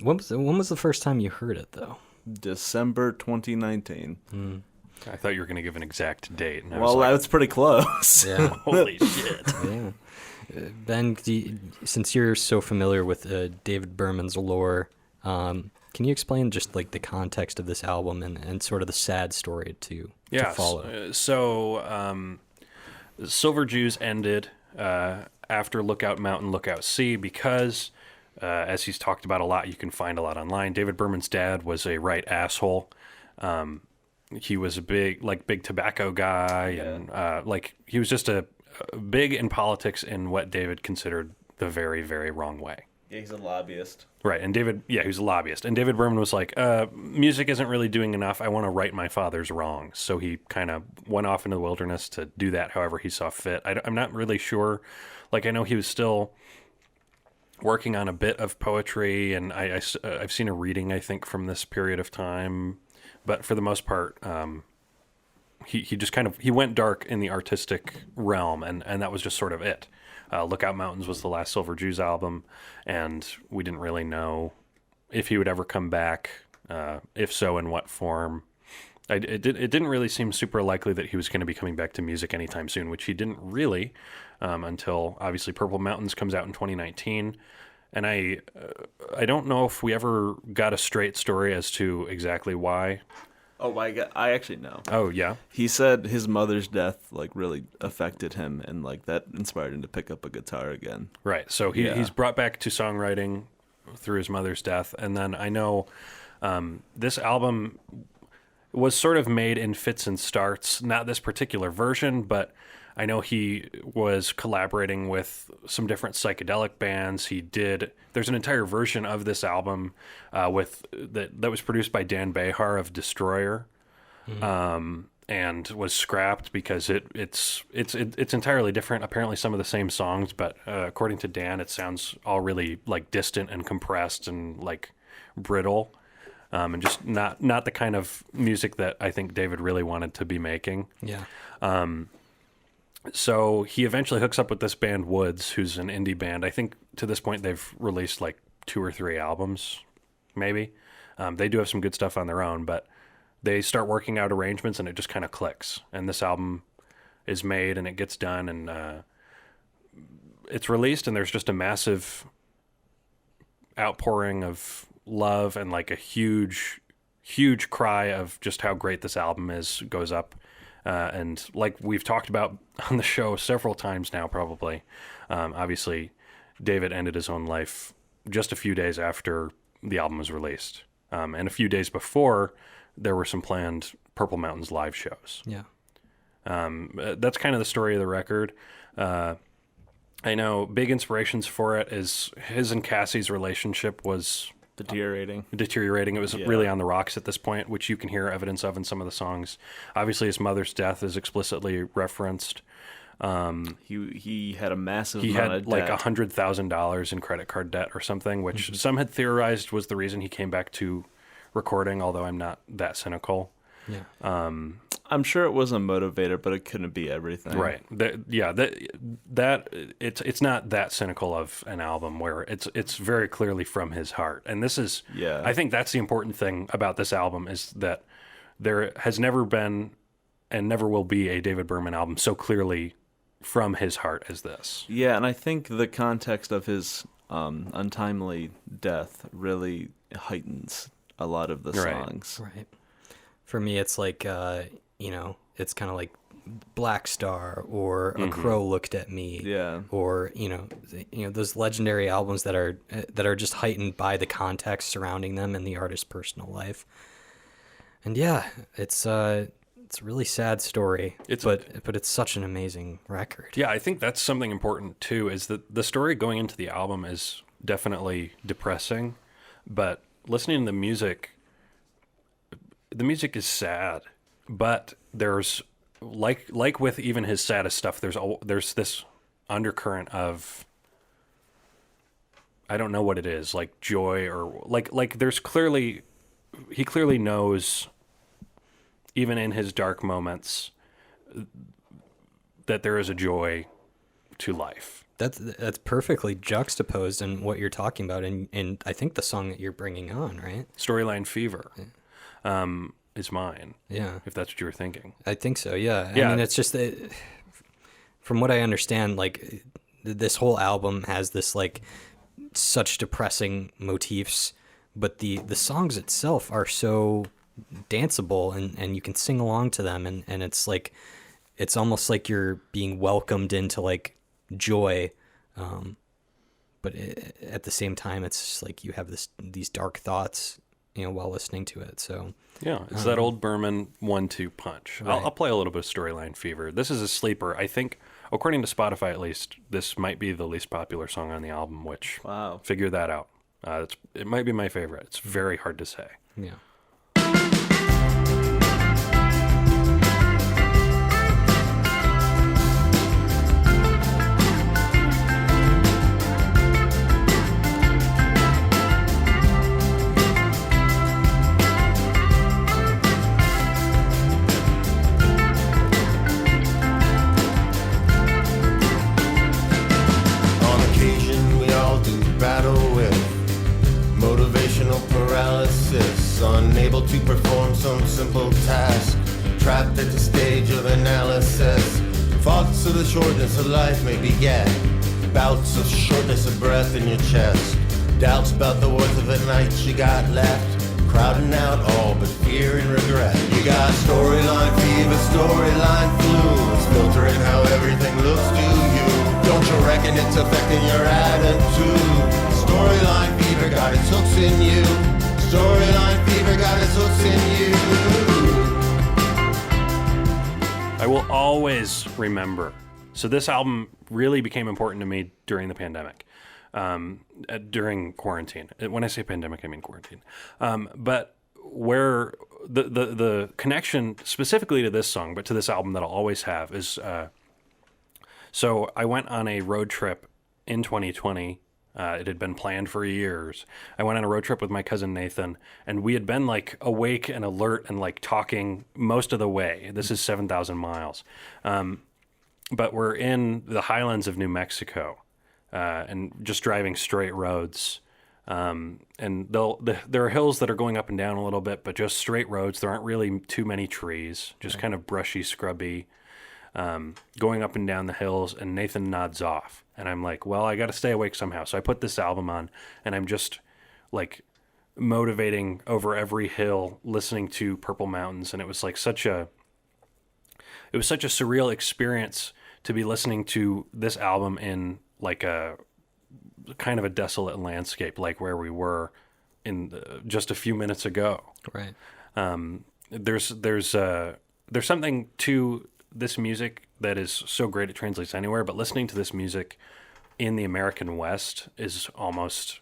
When was the first time you heard it, though? December 2019. I thought you were going to give an exact date. And I Well, was like, that's pretty close. Yeah. holy shit. Yeah. Ben, since you're so familiar with David Berman's lore, can you explain just like the context of this album and sort of the sad story to follow? So Silver Jews ended after Lookout Mountain, Lookout Sea because, as he's talked about a lot, you can find a lot online, David Berman's dad was a right asshole. He was a big tobacco guy, and he was just a big in politics in what David considered the very, very wrong way. Yeah, he's a lobbyist. Right, and he was a lobbyist. And David Berman was like, music isn't really doing enough. I want to right my father's wrongs. So he kind of went off into the wilderness to do that however he saw fit. I'm not really sure. Like, I know he was still working on a bit of poetry, and I've seen a reading, I think, from this period of time. But for the most part, he just he went dark in the artistic realm, and that was just sort of it. Lookout Mountains was the last Silver Jews album, and we didn't really know if he would ever come back. If so, in what form. It didn't really seem super likely that he was going to be coming back to music anytime soon, which he didn't really until, obviously, Purple Mountains comes out in 2019. And I don't know if we ever got a straight story as to exactly why. Oh my God, I actually know. Oh, yeah? He said his mother's death like really affected him, and like that inspired him to pick up a guitar again. Right. So he's brought back to songwriting through his mother's death. And then I know this album was sort of made in fits and starts, not this particular version, but I know he was collaborating with some different psychedelic bands. There's an entire version of this album that was produced by Dan Behar of Destroyer, and was scrapped because it's entirely different. Apparently some of the same songs, but according to Dan, it sounds all really like distant and compressed and like brittle. And just not the kind of music that I think David really wanted to be making. Yeah. So he eventually hooks up with this band Woods, who's an indie band. I think to this point they've released like 2 or 3 albums, maybe. They do have some good stuff on their own, but they start working out arrangements and it just kind of clicks. And this album is made and it gets done, and it's released, and there's just a massive outpouring of love and like a huge cry of just how great this album is goes up. And like we've talked about on the show several times now, probably, obviously David ended his own life just a few days after the album was released. And a few days before, there were some planned Purple Mountains live shows. Yeah. That's kind of the story of the record. I know big inspirations for it is his and Cassie's relationship was Deteriorating. It was really on the rocks at this point, which you can hear evidence of in some of the songs. Obviously, his mother's death is explicitly referenced. He had a massive He amount had of like debt. $100,000 in credit card debt or something, which some had theorized was the reason he came back to recording, although I'm not that cynical. Yeah. I'm sure it was a motivator, but it couldn't be everything. Right. It's not that cynical of an album where it's very clearly from his heart. And this is, I think that's the important thing about this album is that there has never been and never will be a David Berman album so clearly from his heart as this. Yeah, and I think the context of his untimely death really heightens a lot of the songs. Right. For me, it's like, it's kind of like Black Star or A Crow Looked at Me. Yeah. Or, those legendary albums that are just heightened by the context surrounding them and the artist's personal life. And yeah, it's a really sad story, but it's such an amazing record. Yeah, I think that's something important too, is that the story going into the album is definitely depressing, but listening to the music is sad, but there's like with even his saddest stuff, there's this undercurrent of, I don't know what it is, like joy or like he clearly knows, even in his dark moments, that there is a joy to life. That's perfectly juxtaposed in what you're talking about, and I think the song that you're bringing on, right? Storyline Fever. Is mine. Yeah. If that's what you were thinking. I think so, yeah. Yeah. I mean, it's just that, from what I understand, like, this whole album has this, like, such depressing motifs, but the songs itself are so danceable, and you can sing along to them, and it's like, it's almost like you're being welcomed into, like, joy, but at the same time, it's just like you have these dark thoughts while listening to it. So Yeah, it's that old Berman 1-2 punch. Right. I'll play a little bit of Storyline Fever. This is a sleeper. I think, according to Spotify at least, this might be the least popular song on the album, which, Wow. figure that out. It might be my favorite. It's very hard to say. yeah. On occasion, we all do battle with motivational paralysis, unable to perform some simple task, trapped at the stage of analysis. Thoughts of the shortness of life may beget bouts of shortness of breath in your chest, doubts about the worth of a night you got left, crowding out all but fear and regret. You got storyline fever, storyline flu, it's filtering how everything looks to you. Don't you reckon it's affecting your attitude? Storyline fever got its hooks in you. Storyline fever got its hooks in you. I will always remember. So this album really became important to me during the pandemic, during quarantine. When I say pandemic, I mean quarantine. But where the connection specifically to this song, but to this album that I'll always have is, so I went on a road trip in 2020. It had been planned for years. I went on a road trip with my cousin Nathan, and we had been like awake and alert and like talking most of the way. This is 7,000 miles. But we're in the highlands of New Mexico, and just driving straight roads. And there are hills that are going up and down a little bit, but just straight roads. There aren't really too many trees, just kind of brushy, scrubby, going up and down the hills. And Nathan nods off. And I'm like, well, I got to stay awake somehow. So I put this album on, and I'm just like motivating over every hill, listening to Purple Mountains. And it was like such a surreal experience to be listening to this album in like a kind of a desolate landscape, like where we were in just a few minutes ago. Right. There's something to this music that is so great it translates anywhere, but listening to this music in the American West is almost,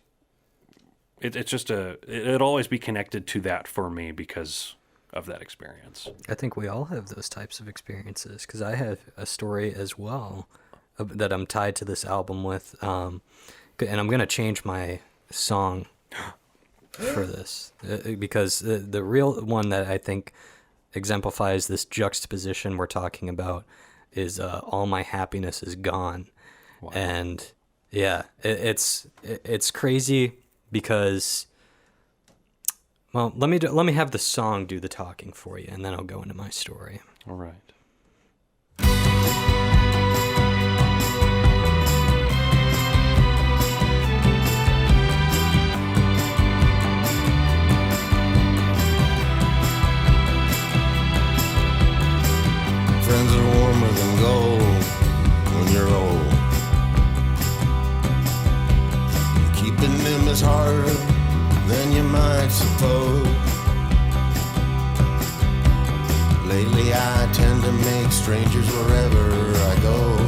it'll always be connected to that for me because of that experience. I think we all have those types of experiences, because I have a story as well that I'm tied to this album with, and I'm going to change my song for this, because the real one that I think exemplifies this juxtaposition we're talking about is All My Happiness Is Gone. Wow. And yeah, it's crazy because, well, let me have the song do the talking for you, and then I'll go into my story. All right. Friends are warmer than gold when you're old. Keeping them is harder than you might suppose. Lately I tend to make strangers wherever I go.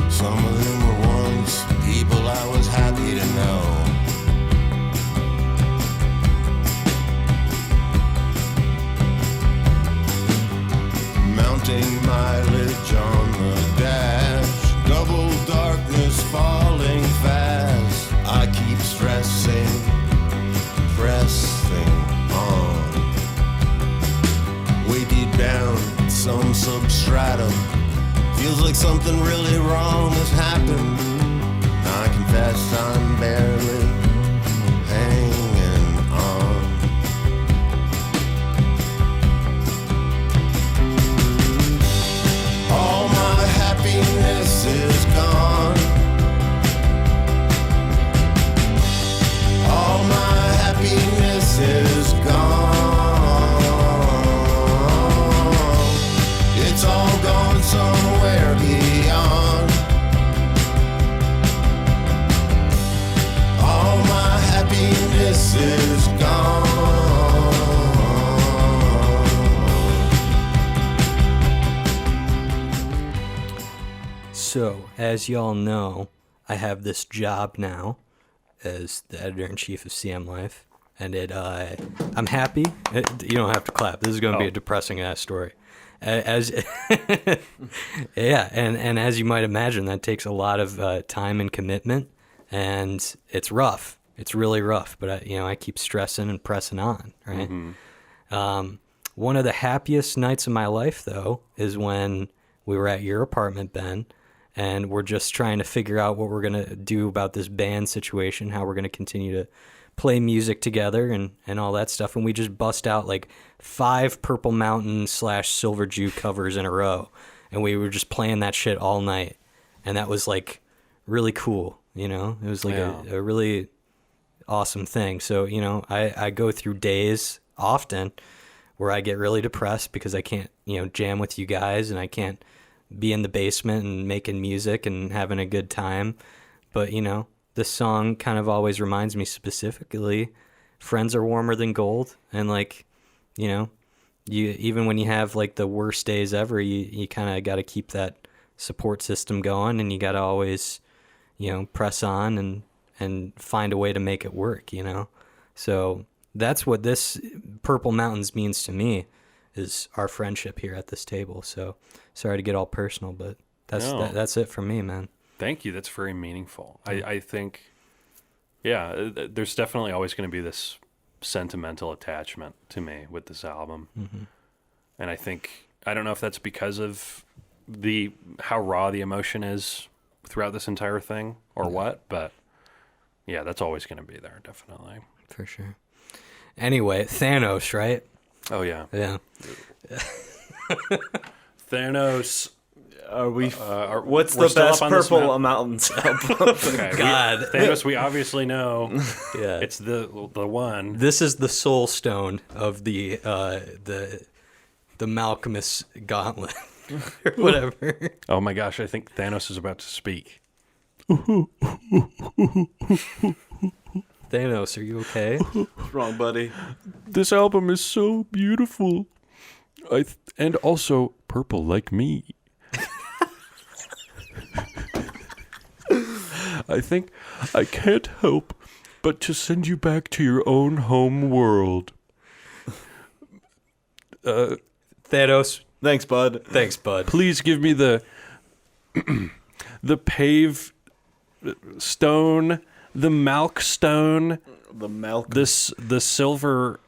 Some of them were once people I was happy to know. Mounting mileage on the dash, double darkness falling fast. I keep stressing, pressing on. Way deep down, some substratum, feels like something really wrong has happened. I confess I'm barely hanging on. All my happiness is gone. All my happiness is gone. It's all gone somewhere beyond. So, as y'all know, I have this job now as the editor-in-chief of CM Life, and I'm happy. You don't have to clap. This is going to be a depressing-ass story. As yeah, and as you might imagine, that takes a lot of time and commitment, and it's rough. It's really rough, but I keep stressing and pressing on, right? Mm-hmm. One of the happiest nights of my life, though, is when we were at your apartment, Ben, and we're just trying to figure out what we're going to do about this band situation, how we're going to continue to play music together and all that stuff. And we just bust out like 5 Purple Mountain / Silver Jew covers in a row. And we were just playing that shit all night. And that was like really cool, It was like a really awesome thing. So, I go through days often where I get really depressed because I can't, jam with you guys and I can't be in the basement and making music and having a good time. But, this song kind of always reminds me specifically, friends are warmer than gold. And like, you even when you have like the worst days ever, you kind of got to keep that support system going, and you got to always, press on and find a way to make it work, So that's what this Purple Mountains means to me, is our friendship here at this table. So sorry to get all personal, but that's it for me, man. Thank you. That's very meaningful. I think, there's definitely always going to be this sentimental attachment to me with this album. Mm-hmm. And I think, I don't know if that's because of how raw the emotion is throughout this entire thing or what, but yeah, that's always going to be there, definitely. For sure. Anyway, Thanos, right? Oh, yeah. Yeah. Thanos. Are we? What's we're the still best up on this Purple Mountains album? Okay, God. Thanos, we obviously know. Yeah. It's the one. This is the soul stone of the Malcolmus gauntlet. Or whatever. Oh my gosh, I think Thanos is about to speak. Thanos, are you okay? What's wrong, buddy? This album is so beautiful. And also purple like me. I think I can't help but to send you back to your own home world. Thanos. Thanks, bud. Thanks, bud. Please give me the pave stone, the milk stone, the silver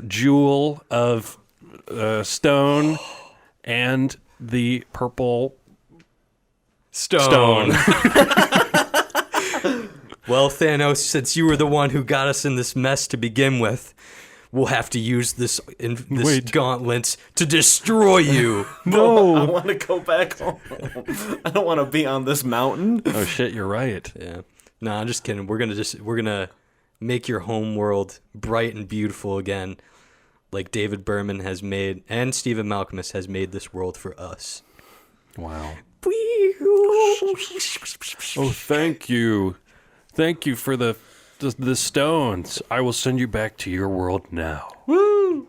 jewel of stone, and the purple stone. Well, Thanos, since you were the one who got us in this mess to begin with, we'll have to use this gauntlet to destroy you. No, I want to go back home. I don't want to be on this mountain. Oh shit, you're right. Yeah. No, I'm just kidding. We're gonna make your home world bright and beautiful again, like David Berman has made, and Stephen Malcolmus has made this world for us. Wow. Oh, thank you. Thank you for the stones. I will send you back to your world now. Woo!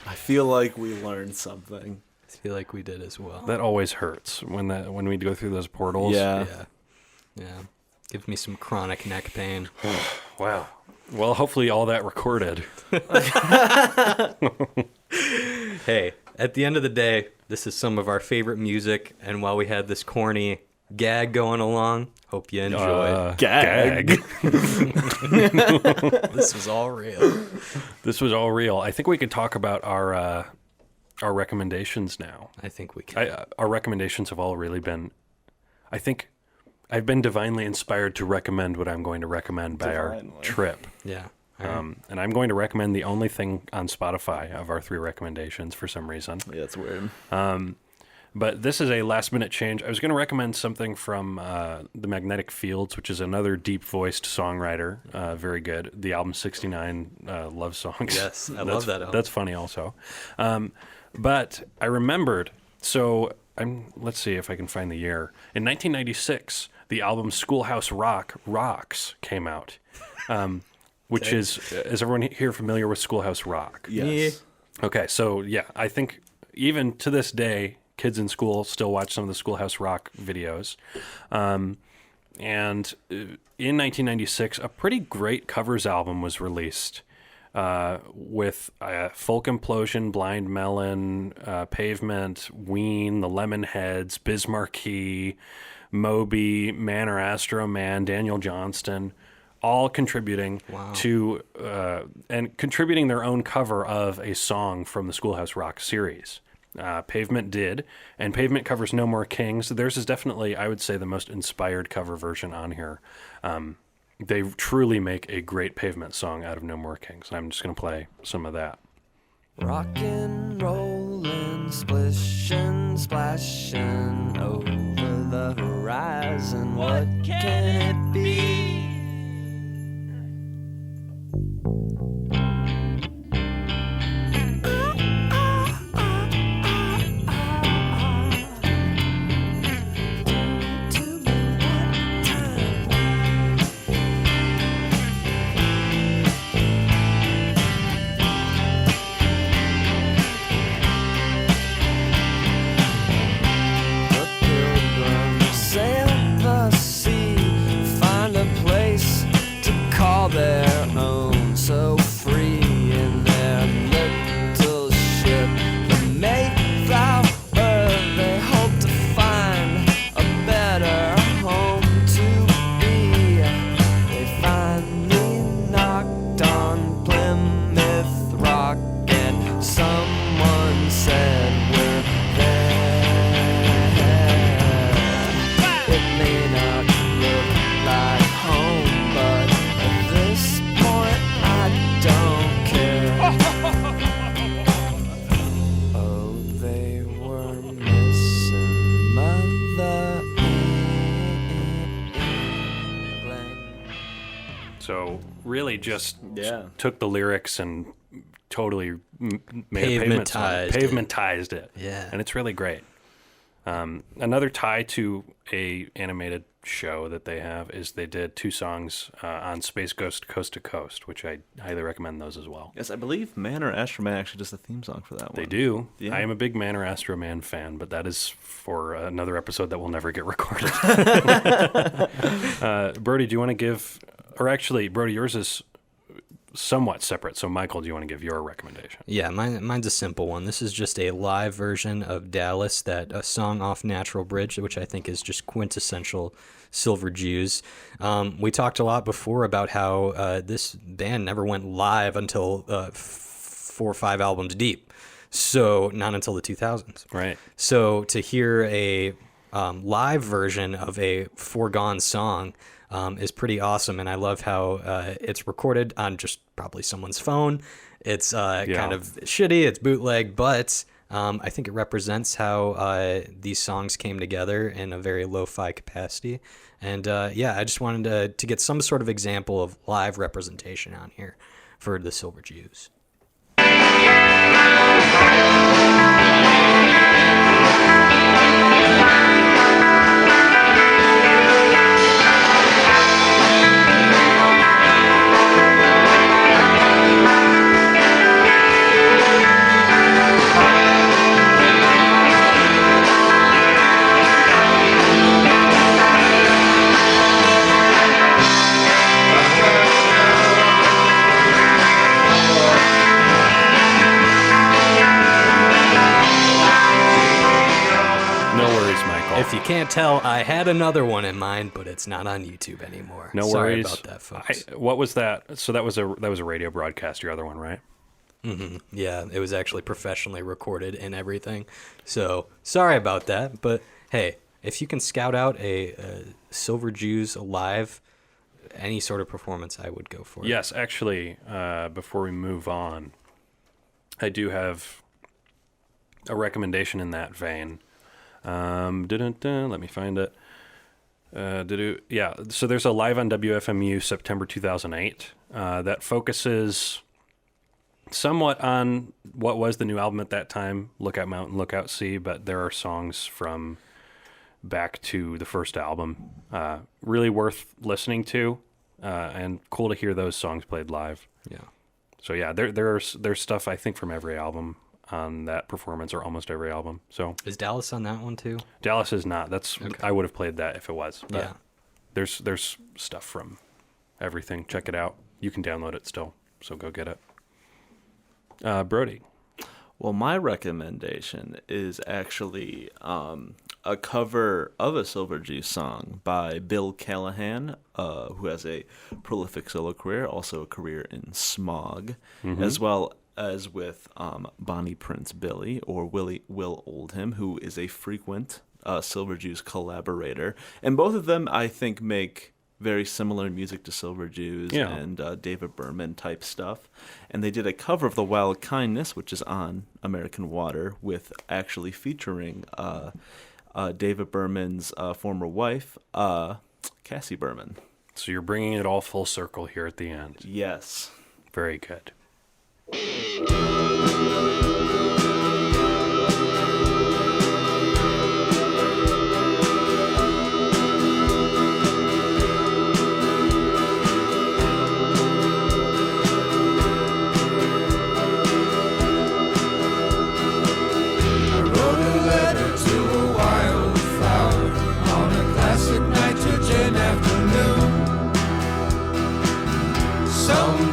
I feel like we learned something. I feel like we did as well. That always hurts when we go through those portals. Yeah. Gives me some chronic neck pain. Wow. Well, hopefully all that recorded. Hey, at the end of the day, this is some of our favorite music, and while we had this corny gag going along, hope you enjoyed. Gag. This was all real. This was all real. I think we could talk about our recommendations now. I think we can. Our recommendations have all really been, I think I've been divinely inspired to recommend what I'm going to recommend by our trip. Yeah. And I'm going to recommend the only thing on Spotify of our 3 recommendations for some reason. Yeah, it's weird. But this is a last-minute change. I was going to recommend something from The Magnetic Fields, which is another deep-voiced songwriter. Very good. The album 69 Love Songs. Yes, I love that album. That's funny also. But I remembered, so let's see if I can find the year. In 1996, the album Schoolhouse Rock Rocks came out. Which is everyone here familiar with Schoolhouse Rock? Yes. Okay, so yeah, I think even to this day, kids in school still watch some of the Schoolhouse Rock videos. And in 1996, a pretty great covers album was released with Folk Implosion, Blind Melon, Pavement, Ween, the Lemonheads, Bismarcky, Moby, Man or Astro Man, Daniel Johnston, all contributing to and contributing their own cover of a song from the Schoolhouse Rock series. Pavement did, and Pavement covers No More Kings. Theirs is definitely, I would say, the most inspired cover version on here. They truly make a great Pavement song out of No More Kings. I'm just going to play some of that. Rockin', rollin', splishin', splashin' over the horizon. What can it be? Their own, so free in their little ship. The Mayflower, they hope to find a better home to be. They finally knocked on Plymouth Rock, and someone said we're there. It may not look like home, but at this point I don't care. Oh, they were missing Mother England. So really just Yeah. took the lyrics and totally made a Pavement song. Pavementized it. Yeah. And it's really great. Another tie to a animated show that they have is they did 2 songs on Space Ghost Coast to Coast, which I highly recommend those as well. Yes, I believe Man or Astro Man actually does the theme song for that one. They do. Yeah. I am a big Man or Astro Man fan, but that is for another episode that will never get recorded. Brody, do you want to give... Or actually, Brody, yours is somewhat separate. So, Michael, do you want to give your recommendation? Yeah, mine's a simple one. This is just a live version of Dallas, a song off Natural Bridge, which I think is just quintessential Silver Jews. We talked a lot before about how this band never went live until 4 or 5 albums deep. So not until the 2000s. Right. So to hear a live version of a foregone song is pretty awesome, and I love how it's recorded on just probably someone's phone. It's kind of shitty, it's bootleg, but I think it represents how these songs came together in a very lo-fi capacity. And I just wanted to get some sort of example of live representation on here for the Silver Jews. If you can't tell, I had another one in mind, but it's not on YouTube anymore. No Sorry worries about that, folks. What was that? So that was a radio broadcast. Your other one, right? Mm-hmm. Yeah, it was actually professionally recorded and everything. So sorry about that, but hey, if you can scout out a Silver Jews live, any sort of performance, I would go for it. Yes, actually, before we move on, I do have a recommendation in that vein. Let me find it. So there's a Live on WFMU September 2008 that focuses somewhat on what was the new album at that time, Lookout Mountain, Lookout Sea, but there are songs from back to the first album. Really worth listening to, and cool to hear those songs played live. Yeah. So yeah, there's stuff I think from every album on that performance, or almost every album. So Is Dallas on that one too? Dallas is not. That's I would have played that if it was. But Yeah. There's stuff from everything. Check it out. You can download it still, so go get it. Brody. Well, my recommendation is actually a cover of a Silver Juice song by Bill Callahan, who has a prolific solo career, also a career in Smog, as well as with Bonnie Prince Billy, or Will Oldham, who is a frequent Silver Juice collaborator. And both of them, I think, make very similar music to Silver Juice and David Berman type stuff. And they did a cover of The Wild Kindness, which is on American Water, with actually featuring David Berman's former wife, Cassie Berman. So you're bringing it all full circle here at the end. Yes. Very good.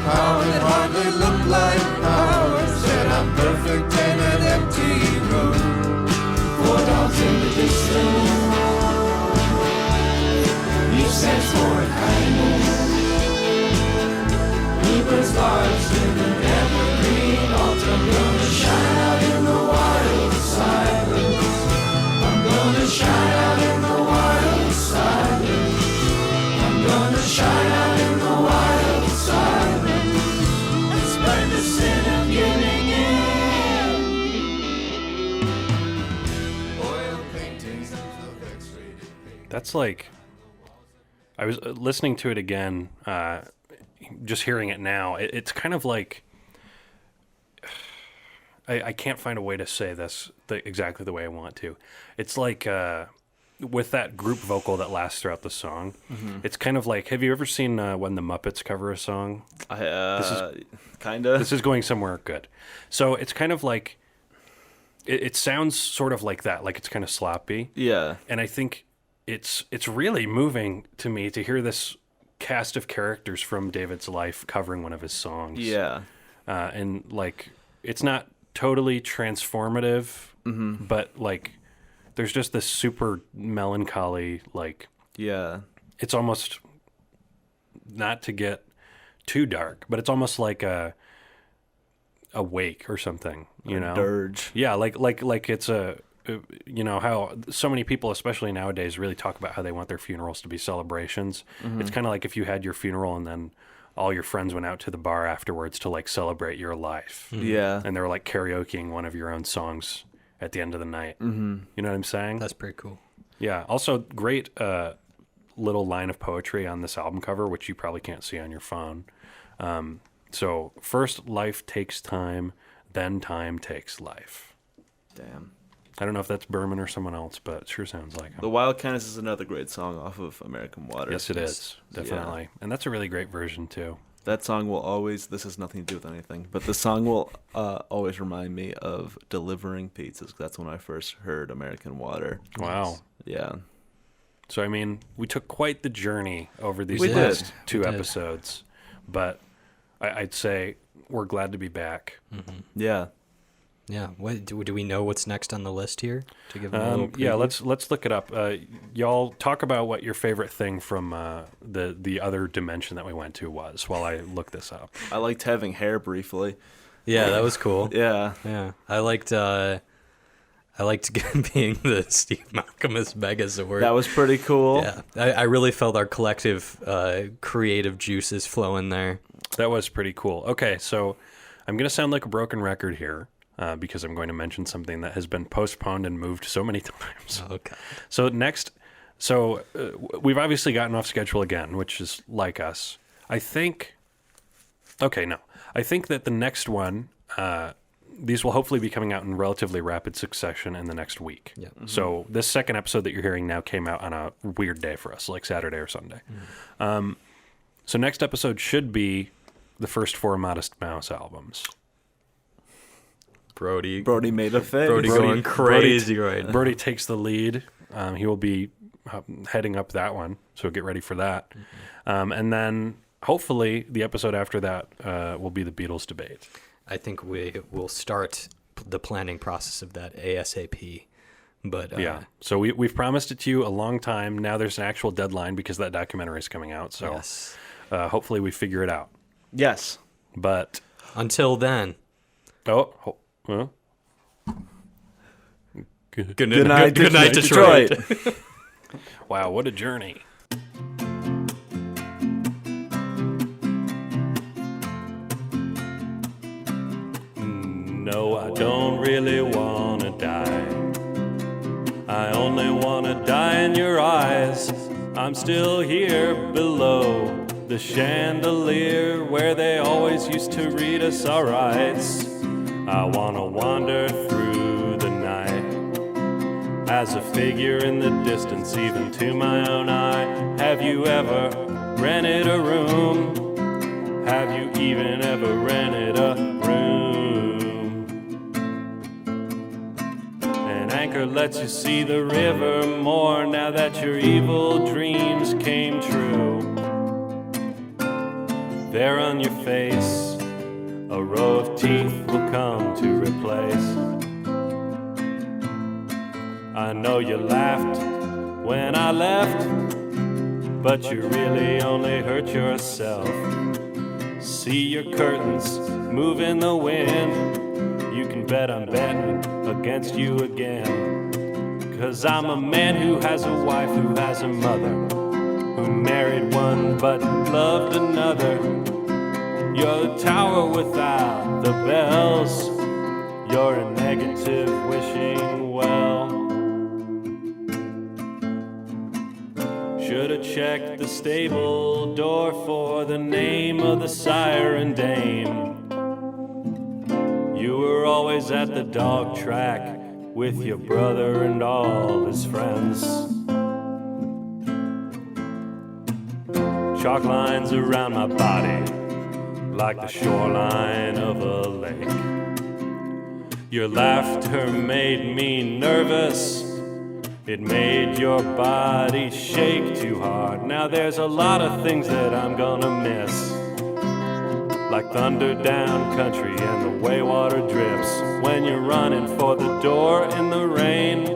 Power that hardly looked like power. Said I'm perfect in an empty room. 4 dogs in the distance. Each stands for a kindness. Bluebirds lodged in an evergreen altar. I'm gonna shine out in the wild silence. I'm gonna shine out in the wild silence. I'm gonna shine out in the wild silence. Burn the sin of giving in. Oil paintings of X-rated paint. That's like, I was listening to it again, just hearing it now. It's kind of like, I can't find a way to say this exactly the way I want to. It's like, with that group vocal that lasts throughout the song, it's kind of like, have you ever seen when the Muppets cover a song? Kinda. This is going somewhere good. So it's kind of like, it sounds sort of like that, like it's kind of sloppy. Yeah. And I think it's really moving to me to hear this cast of characters from David's life covering one of his songs. Yeah. And like, it's not totally transformative, but like, there's just this super melancholy, like, Yeah. it's almost, not to get too dark, but it's almost like a wake or something, you know? Dirge. Yeah, like it's a, you know, how so many people, especially nowadays, really talk about how they want their funerals to be celebrations. It's kind of like if you had your funeral and then all your friends went out to the bar afterwards to like celebrate your life. Yeah. And they were like karaokeing one of your own songs at the end of the night. You know what I'm saying? That's pretty cool. Yeah. Also, great little line of poetry on this album cover, which you probably can't see on your phone. So, first life takes time, then time takes life. Damn. I don't know if that's Berman or someone else, but it sure sounds like him. The Wild Kindness is another great song off of American Water. Yes, it is. Definitely. Yeah. And that's a really great version, too. That song will always, this has nothing to do with anything, but the song will always remind me of Delivering Pizzas. That's when I first heard American Water. Wow. Yeah. So, I mean, we took quite the journey over these We last did. two We did. episodes, but I'd say we're glad to be back. Yeah. Yeah. What do we know what's next on the list here? To give them a little Yeah, preview? let's look it up. Y'all talk about what your favorite thing from the other dimension that we went to was while I look this up. I liked having hair briefly. Yeah, that was cool. Yeah. Yeah, I liked being the Steve Malcolmus Megazord. That was pretty cool. Yeah, I really felt our collective creative juices flowing there. That was pretty cool. Okay, so I'm going to sound like a broken record here because I'm going to mention something that has been postponed and moved so many times. Okay. So next, we've obviously gotten off schedule again, which is like us. I think that the next one, these will hopefully be coming out in relatively rapid succession in the next week. Yeah. So this second episode that you're hearing now came out on a weird day for us, like Saturday or Sunday. So next episode should be the first 4 Modest Mouse albums. Brody made a face. Brody going crazy right now. Brody takes the lead. He will be heading up that one, so get ready for that. And then hopefully the episode after that will be the Beatles debate. I think we will start the planning process of that ASAP. But yeah, so we've promised it to you a long time. Now there's an actual deadline because that documentary is coming out. So yes. Hopefully we figure it out. Yes. But until then. Well. Good night, Detroit. Wow, what a journey. No, I don't really want to die. I only want to die in your eyes. I'm still here below the chandelier where they always used to read us our rights. I want to wander through the night as a figure in the distance, even to my own eye. Have you ever rented a room? Have you even ever rented a room? An anchor lets you see the river more now that your evil dreams came true. There on your face, a row of teeth will come to replace. I know you laughed when I left, but you really only hurt yourself. See your curtains move in the wind. You can bet I'm betting against you again. 'Cause I'm a man who has a wife, who has a mother, who married one but loved another. You're the tower without the bells. You're a negative wishing well. Should've checked the stable door for the name of the siren dame. You were always at the dog track with your brother and all his friends. Chalk lines around my body like the shoreline of a lake. Your laughter made me nervous. It made your body shake too hard. Now there's a lot of things that I'm gonna miss, like thunder down country and the way water drips when you're running for the door in the rain.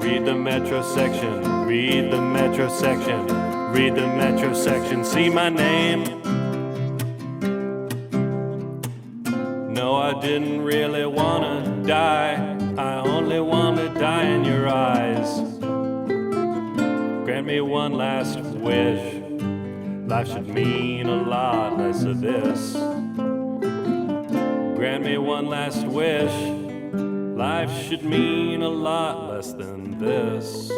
Read the metro section, read the metro section, read the metro section, see my name. No, I didn't really wanna die. I only want to die in your eyes. Grant me one last wish. Life should mean a lot less of this. Grant me one last wish. Life should mean a lot less than this.